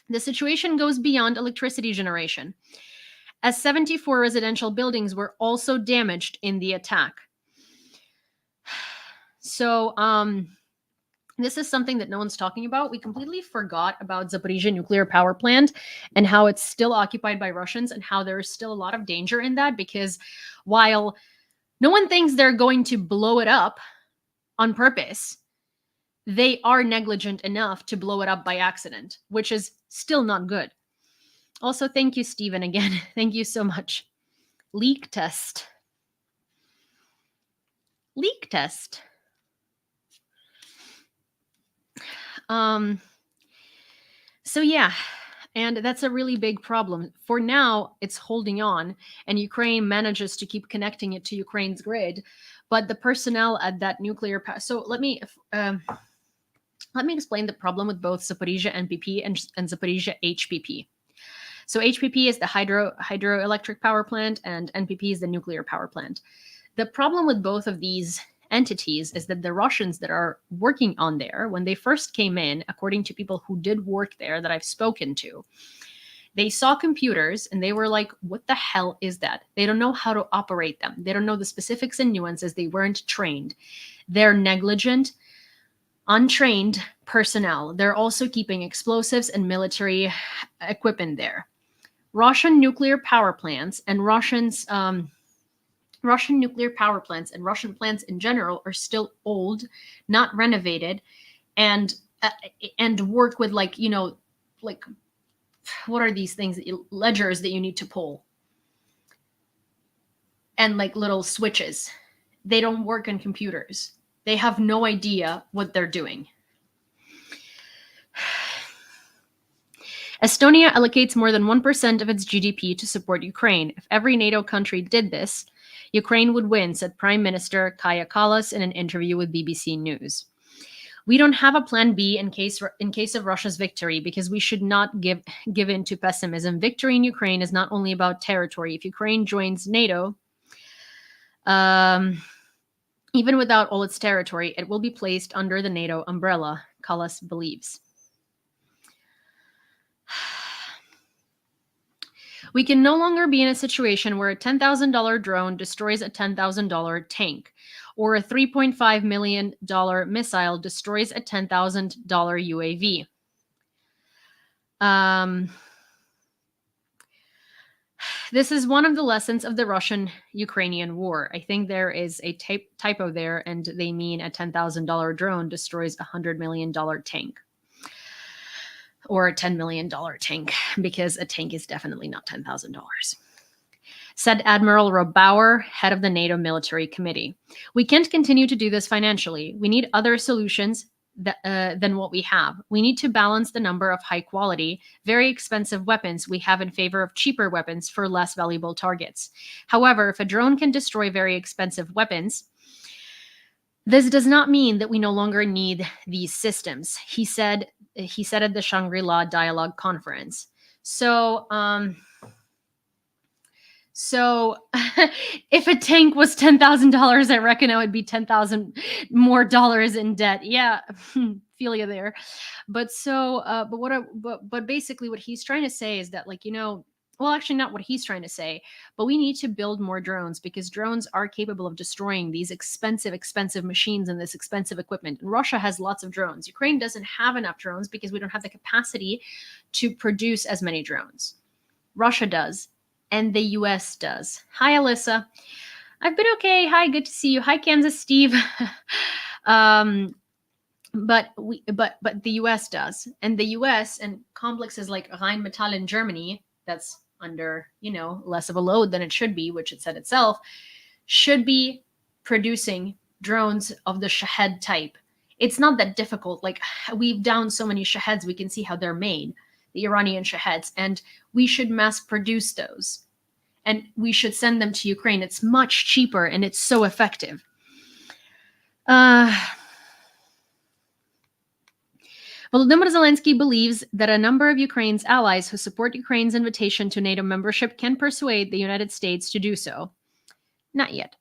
The situation goes beyond electricity generation, as 74 residential buildings were also damaged in the attack. So, this is something that no one's talking about. We completely forgot about Zaporizhia nuclear power plant and how it's still occupied by Russians and how there is still a lot of danger in that, because while no one thinks they're going to blow it up on purpose, they are negligent enough to blow it up by accident, which is still not good. Also, thank you, Stephen, again. Thank you so much. Leak test. Leak test. So yeah, and that's a really big problem. For now, it's holding on, and Ukraine manages to keep connecting it to Ukraine's grid, but the personnel at that nuclear so let me explain the problem with both Zaporizhia NPP and Zaporizhia HPP. So HPP is the hydroelectric power plant, and NPP is the nuclear power plant. The problem with both of these entities is that the Russians that are working on there, when they first came in, according to people who did work there that I've spoken to, they saw computers and they were like, what the hell is that? They don't know how to operate them. They don't know the specifics and nuances. They weren't trained. They're negligent, untrained personnel. They're also keeping explosives and military equipment there. Russian nuclear power plants and Russian nuclear power plants and Russian plants in general are still old, not renovated, and work with like what are these things? Ledgers that you need to pull, and like little switches. They don't work on computers. They have no idea what they're doing. Estonia allocates more than 1% of its GDP to support Ukraine. If every NATO country did this, Ukraine would win, said Prime Minister Kaja Kallas in an interview with BBC News. We don't have a plan B in case of Russia's victory, because we should not give in to pessimism. Victory in Ukraine is not only about territory. If Ukraine joins NATO, even without all its territory, it will be placed under the NATO umbrella, Kallas believes. We can no longer be in a situation where a $10,000 drone destroys a $10,000 tank, or a $3.5 million missile destroys a $10,000 UAV. This is one of the lessons of the Russian-Ukrainian war. I think there is a typo there, and they mean a $10,000 drone destroys a $100 million tank. Or a $10 million tank, because a tank is definitely not $10,000. Said Admiral Rob Bauer, head of the NATO Military Committee. We can't continue to do this financially. We need other solutions, than what we have. We need to balance the number of high quality, very expensive weapons we have in favor of cheaper weapons for less valuable targets. However, if a drone can destroy very expensive weapons, this does not mean that we no longer need these systems, he said at the Shangri-La Dialogue Conference. So if a tank was $10,000, I reckon I would be $10,000 more in debt. Yeah, feel you there. But basically what he's trying to say is that, like, well, actually not what he's trying to say, but we need to build more drones, because drones are capable of destroying these expensive machines and this expensive equipment. And Russia has lots of drones. Ukraine doesn't have enough drones because we don't have the capacity to produce as many drones. Russia does. And the US does. Hi, Alyssa. I've been okay. Hi, good to see you. Hi, Kansas Steve. But the US does. And the US and complexes like Rheinmetall in Germany, that's under, less of a load than it should be, which it said itself, should be producing drones of the Shahed type. It's not that difficult. Like, we've downed so many Shaheds, we can see how they're made, the Iranian Shaheds, and we should mass produce those. And we should send them to Ukraine. It's much cheaper and it's so effective. Volodymyr Zelensky believes that a number of Ukraine's allies who support Ukraine's invitation to NATO membership can persuade the United States to do so. Not yet.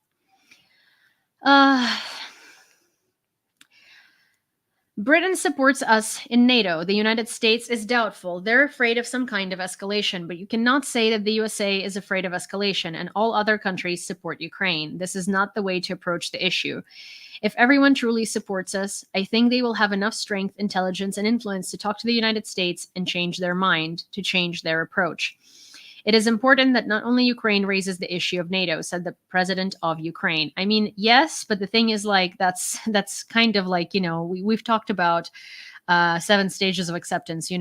Britain supports us in NATO. The United States is doubtful. They're afraid of some kind of escalation, but you cannot say that the USA is afraid of escalation and all other countries support Ukraine. This is not the way to approach the issue. If everyone truly supports us, I think they will have enough strength, intelligence, and influence to talk to the United States and change their mind, to change their approach. It is important that not only Ukraine raises the issue of NATO, said the president of Ukraine. I mean, yes, but the thing is, like, that's kind of like, we've talked about 7 stages of acceptance,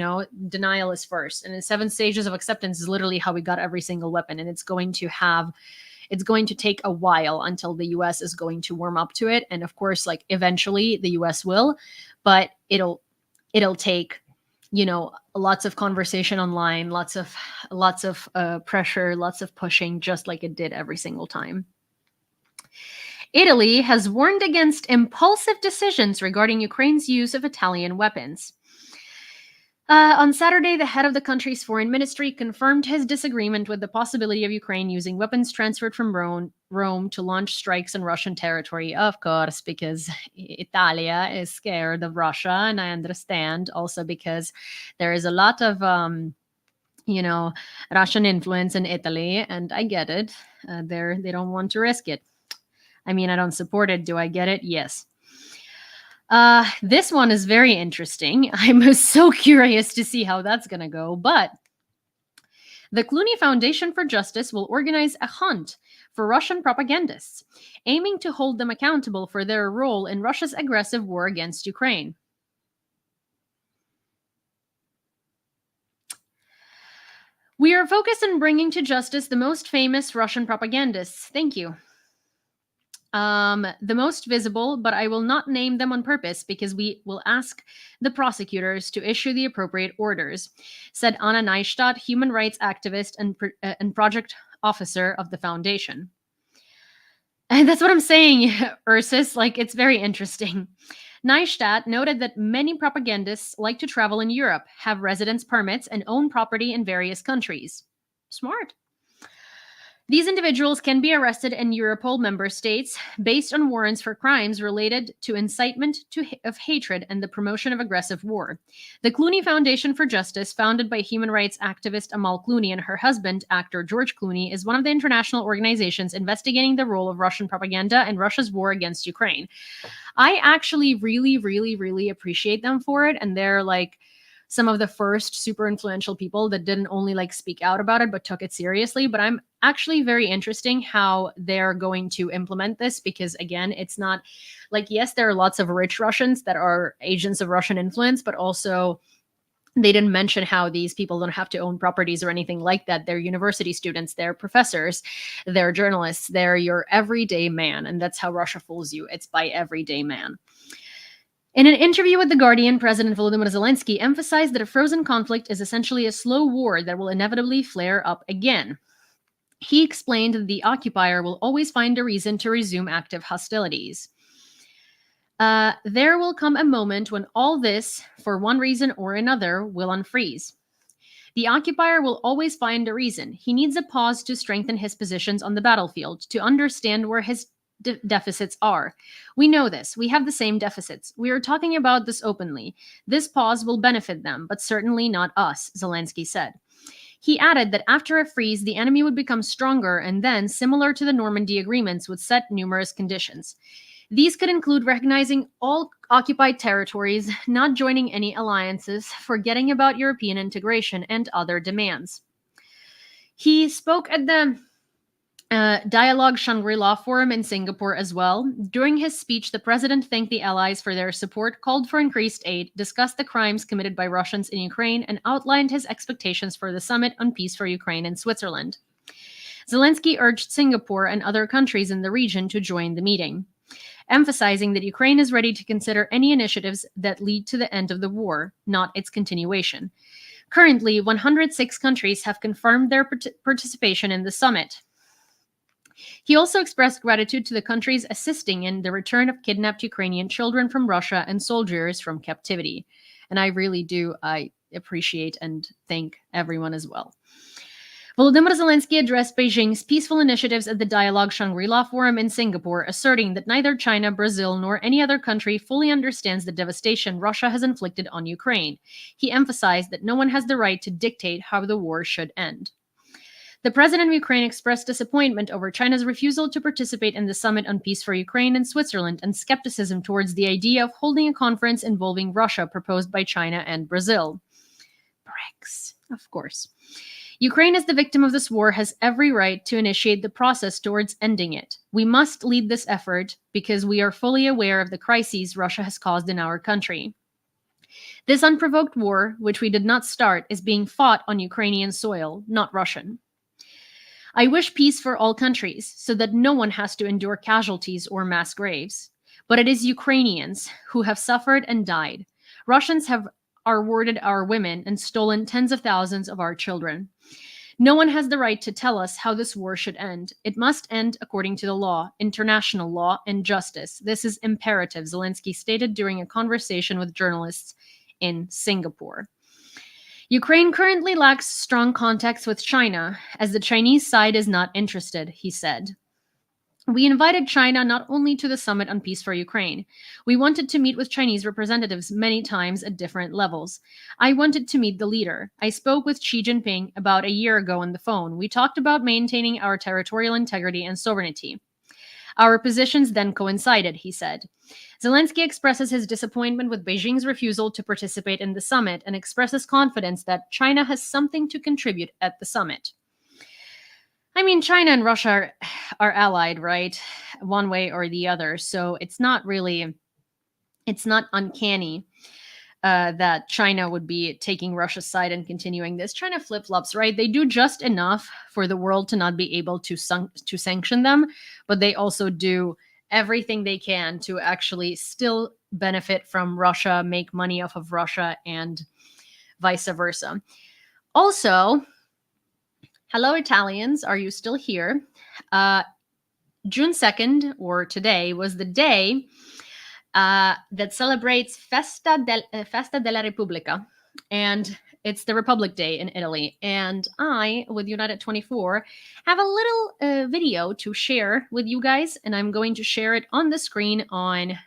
denial is first. And the 7 stages of acceptance is literally how we got every single weapon. And it's going to take a while until the US is going to warm up to it. And of course, like, eventually the US will, but it'll take, lots of conversation online, lots of pressure, lots of pushing, just like it did every single time. Italy has warned against impulsive decisions regarding Ukraine's use of Italian weapons. On Saturday, the head of the country's foreign ministry confirmed his disagreement with the possibility of Ukraine using weapons transferred from Rome to launch strikes on Russian territory. Of course, because Italia is scared of Russia, and I understand. Also because there is a lot of, Russian influence in Italy, and I get it. They don't want to risk it. I mean, I don't support it. Do I get it? Yes. This one is very interesting. I'm so curious to see how that's going to go. But the Clooney Foundation for Justice will organize a hunt for Russian propagandists, aiming to hold them accountable for their role in Russia's aggressive war against Ukraine. We are focused on bringing to justice the most famous Russian propagandists. Thank you. The most visible, but I will not name them on purpose because we will ask the prosecutors to issue the appropriate orders, said Anna Neustadt, human rights activist and project officer of the foundation. And that's what I'm saying, Ursus. Like, it's very interesting. Neustadt noted that many propagandists like to travel in Europe, have residence permits, and own property in various countries. Smart. These individuals can be arrested in Europol member states based on warrants for crimes related to incitement of hatred and the promotion of aggressive war. The Clooney Foundation for Justice, founded by human rights activist Amal Clooney and her husband, actor George Clooney, is one of the international organizations investigating the role of Russian propaganda and Russia's war against Ukraine. I actually really, really, really appreciate them for it, and they're like some of the first super influential people that didn't only like speak out about it, but took it seriously. But I'm actually very interesting how they're going to implement this, because again, it's not like, yes, there are lots of rich Russians that are agents of Russian influence, but also they didn't mention how these people don't have to own properties or anything like that. They're university students, they're professors, they're journalists, they're your everyday man. And that's how Russia fools you. It's by everyday man. In an interview with The Guardian, President Volodymyr Zelensky emphasized that a frozen conflict is essentially a slow war that will inevitably flare up again. He explained that the occupier will always find a reason to resume active hostilities. There will come a moment when all this, for one reason or another, will unfreeze. The occupier will always find a reason. He needs a pause to strengthen his positions on the battlefield, to understand where his deficits are. We know this. We have the same deficits. We are talking about this openly. This pause will benefit them, but certainly not us, Zelensky said. He added that after a freeze, the enemy would become stronger and then, similar to the Normandy agreements, would set numerous conditions. These could include recognizing all occupied territories, not joining any alliances, forgetting about European integration, and other demands. He spoke at the Dialogue Shangri-La Forum in Singapore as well. During his speech, the president thanked the allies for their support, called for increased aid, discussed the crimes committed by Russians in Ukraine, and outlined his expectations for the summit on peace for Ukraine in Switzerland. Zelensky urged Singapore and other countries in the region to join the meeting, emphasizing that Ukraine is ready to consider any initiatives that lead to the end of the war, not its continuation. Currently, 106 countries have confirmed their participation in the summit. He also expressed gratitude to the countries assisting in the return of kidnapped Ukrainian children from Russia and soldiers from captivity. And I appreciate and thank everyone as well. Volodymyr Zelensky addressed Beijing's peaceful initiatives at the Dialogue Shangri-La Forum in Singapore, asserting that neither China, Brazil, nor any other country fully understands the devastation Russia has inflicted on Ukraine. He emphasized that no one has the right to dictate how the war should end. The president of Ukraine expressed disappointment over China's refusal to participate in the Summit on Peace for Ukraine in Switzerland and skepticism towards the idea of holding a conference involving Russia proposed by China and Brazil. BRICS, of course. Ukraine, as the victim of this war, has every right to initiate the process towards ending it. We must lead this effort because we are fully aware of the crises Russia has caused in our country. This unprovoked war, which we did not start, is being fought on Ukrainian soil, not Russian. I wish peace for all countries, so that no one has to endure casualties or mass graves. But it is Ukrainians who have suffered and died. Russians have rewarded our women and stolen tens of thousands of our children. No one has the right to tell us how this war should end. It must end according to the law, international law, and justice. This is imperative, Zelensky stated during a conversation with journalists in Singapore. Ukraine currently lacks strong contacts with China, as the Chinese side is not interested, he said. We invited China not only to the Summit on Peace for Ukraine. We wanted to meet with Chinese representatives many times at different levels. I wanted to meet the leader. I spoke with Xi Jinping about a year ago on the phone. We talked about maintaining our territorial integrity and sovereignty. Our positions then coincided, he said. Zelensky expresses his disappointment with Beijing's refusal to participate in the summit and expresses confidence that China has something to contribute at the summit. I mean, China and Russia are allied, right? One way or the other. So it's not uncanny that China would be taking Russia's side and continuing this. China flip-flops, right? They do just enough for the world to not be able to sanction them, but they also do everything they can to actually still benefit from Russia, make money off of Russia, and vice versa. Also, hello, Italians. Are you still here? June 2nd, or today, was the day that celebrates Festa della Repubblica. And it's the Republic Day in Italy. And I, with United 24, have a little video to share with you guys. And I'm going to share it on the screen on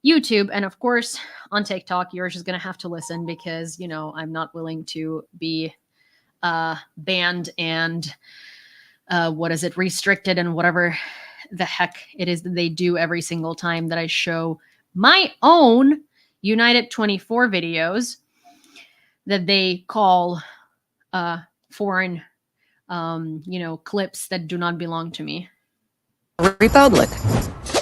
YouTube. And of course, on TikTok, you're just going to have to listen because, you know, I'm not willing to be banned and restricted and whatever the heck it is that they do every single time that I show my own United 24 videos that they call foreign, clips that do not belong to me. Republic.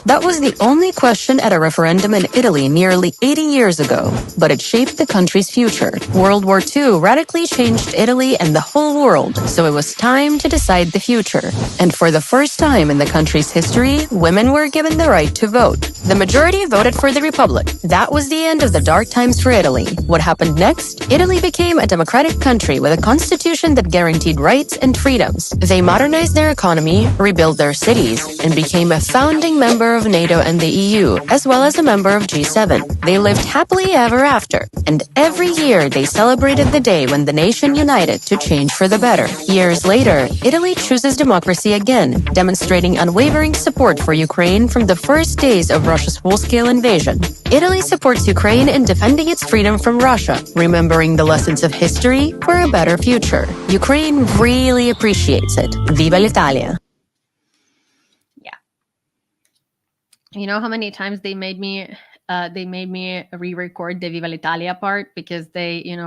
That was the only question at a referendum in Italy nearly 80 years ago, but it shaped the country's future. World War II radically changed Italy and the whole world, so it was time to decide the future. And for the first time in the country's history, women were given the right to vote. The majority voted for the Republic. That was the end of the dark times for Italy. What happened next? Italy became a democratic country with a constitution that guaranteed rights and freedoms. They modernized their economy, rebuilt their cities, and became a founding member of NATO and the EU, as well as a member of G7. They lived happily ever after, and every year they celebrated the day when the nation united to change for the better. Years later, Italy chooses democracy again, demonstrating unwavering support for Ukraine from the first days of Russia's full-scale invasion. Italy supports Ukraine in defending its freedom from Russia, remembering the lessons of history for a better future. Ukraine really appreciates it. Viva l'Italia! Yeah. You know how many times they made me re-record the Viva l'Italia part because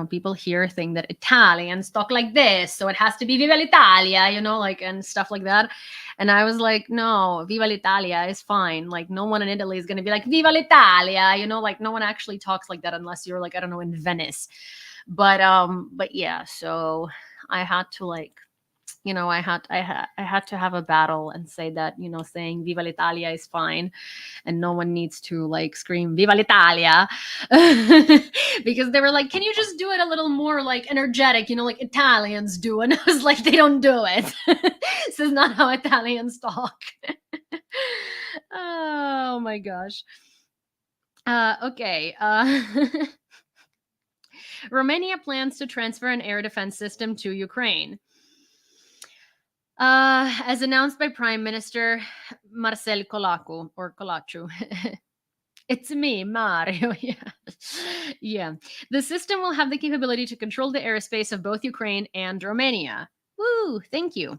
people here think that Italians talk like this, so it has to be Viva l'Italia, and stuff like that. And I was like, no, Viva l'Italia is fine. Like, no one in Italy is going to be like, Viva l'Italia, no one actually talks like that unless you're like, I don't know, in Venice. But yeah, so I had to I had to have a battle and say that, saying Viva l'Italia is fine. And no one needs to scream Viva l'Italia because they were like, can you just do it a little more energetic, like Italians do? And I was like, they don't do it. This is not how Italians talk. Oh my gosh. Okay. Romania plans to transfer an air defense system to Ukraine. As announced by Prime Minister Marcel Colacu. It's me, Mario. Yeah. The system will have the capability to control the airspace of both Ukraine and Romania. Woo! Thank you.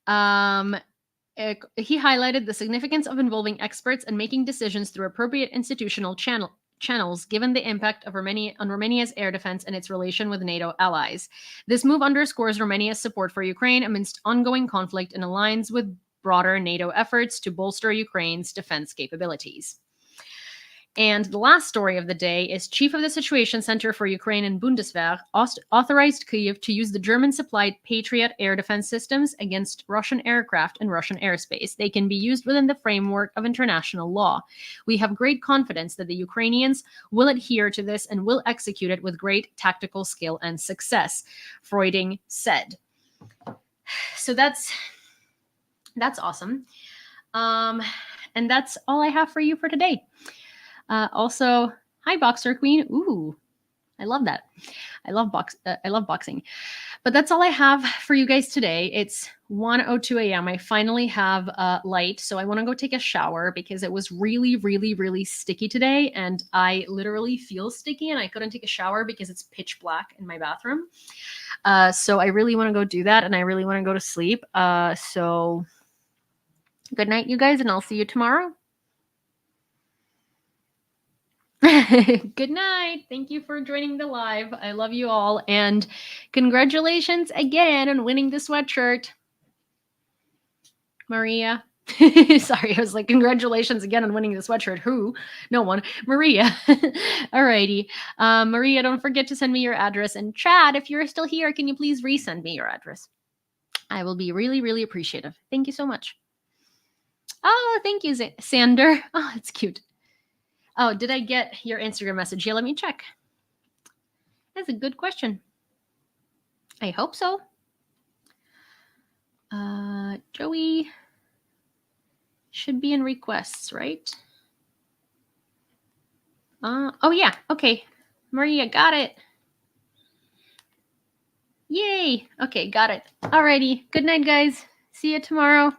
He highlighted the significance of involving experts and making decisions through appropriate institutional channels, given the impact of Romania's air defense and its relation with NATO allies. This move underscores Romania's support for Ukraine amidst ongoing conflict and aligns with broader NATO efforts to bolster Ukraine's defense capabilities. And the last story of the day is Chief of the Situation Center for Ukraine and Bundeswehr authorized Kyiv to use the German-supplied Patriot air defense systems against Russian aircraft in Russian airspace. They can be used within the framework of international law. We have great confidence that the Ukrainians will adhere to this and will execute it with great tactical skill and success, Freuding said. So that's awesome. And that's all I have for you for today. Also, hi, Boxer Queen. Ooh, I love that. I love boxing. But that's all I have for you guys today. It's 1:02 a.m. I finally have light, so I want to go take a shower because it was really, really, really sticky today, and I literally feel sticky, and I couldn't take a shower because it's pitch black in my bathroom. So I really want to go do that, and I really want to go to sleep. So good night, you guys, and I'll see you tomorrow. Good night. Thank you for joining the live. I love you all. And congratulations again on winning the sweatshirt. Maria. Sorry, I was like, congratulations again on winning the sweatshirt. Who? No one. Maria. Alrighty. Maria, don't forget to send me your address. And Chad, if you're still here, can you please resend me your address? I will be really, really appreciative. Thank you so much. Oh, thank you, Sander. Oh, it's cute. Oh, did I get your Instagram message? Yeah, let me check. That's a good question. I hope so. Joey should be in requests, right? Oh, yeah. Okay. Maria, got it. Yay. Okay, got it. Alrighty. Good night, guys. See you tomorrow.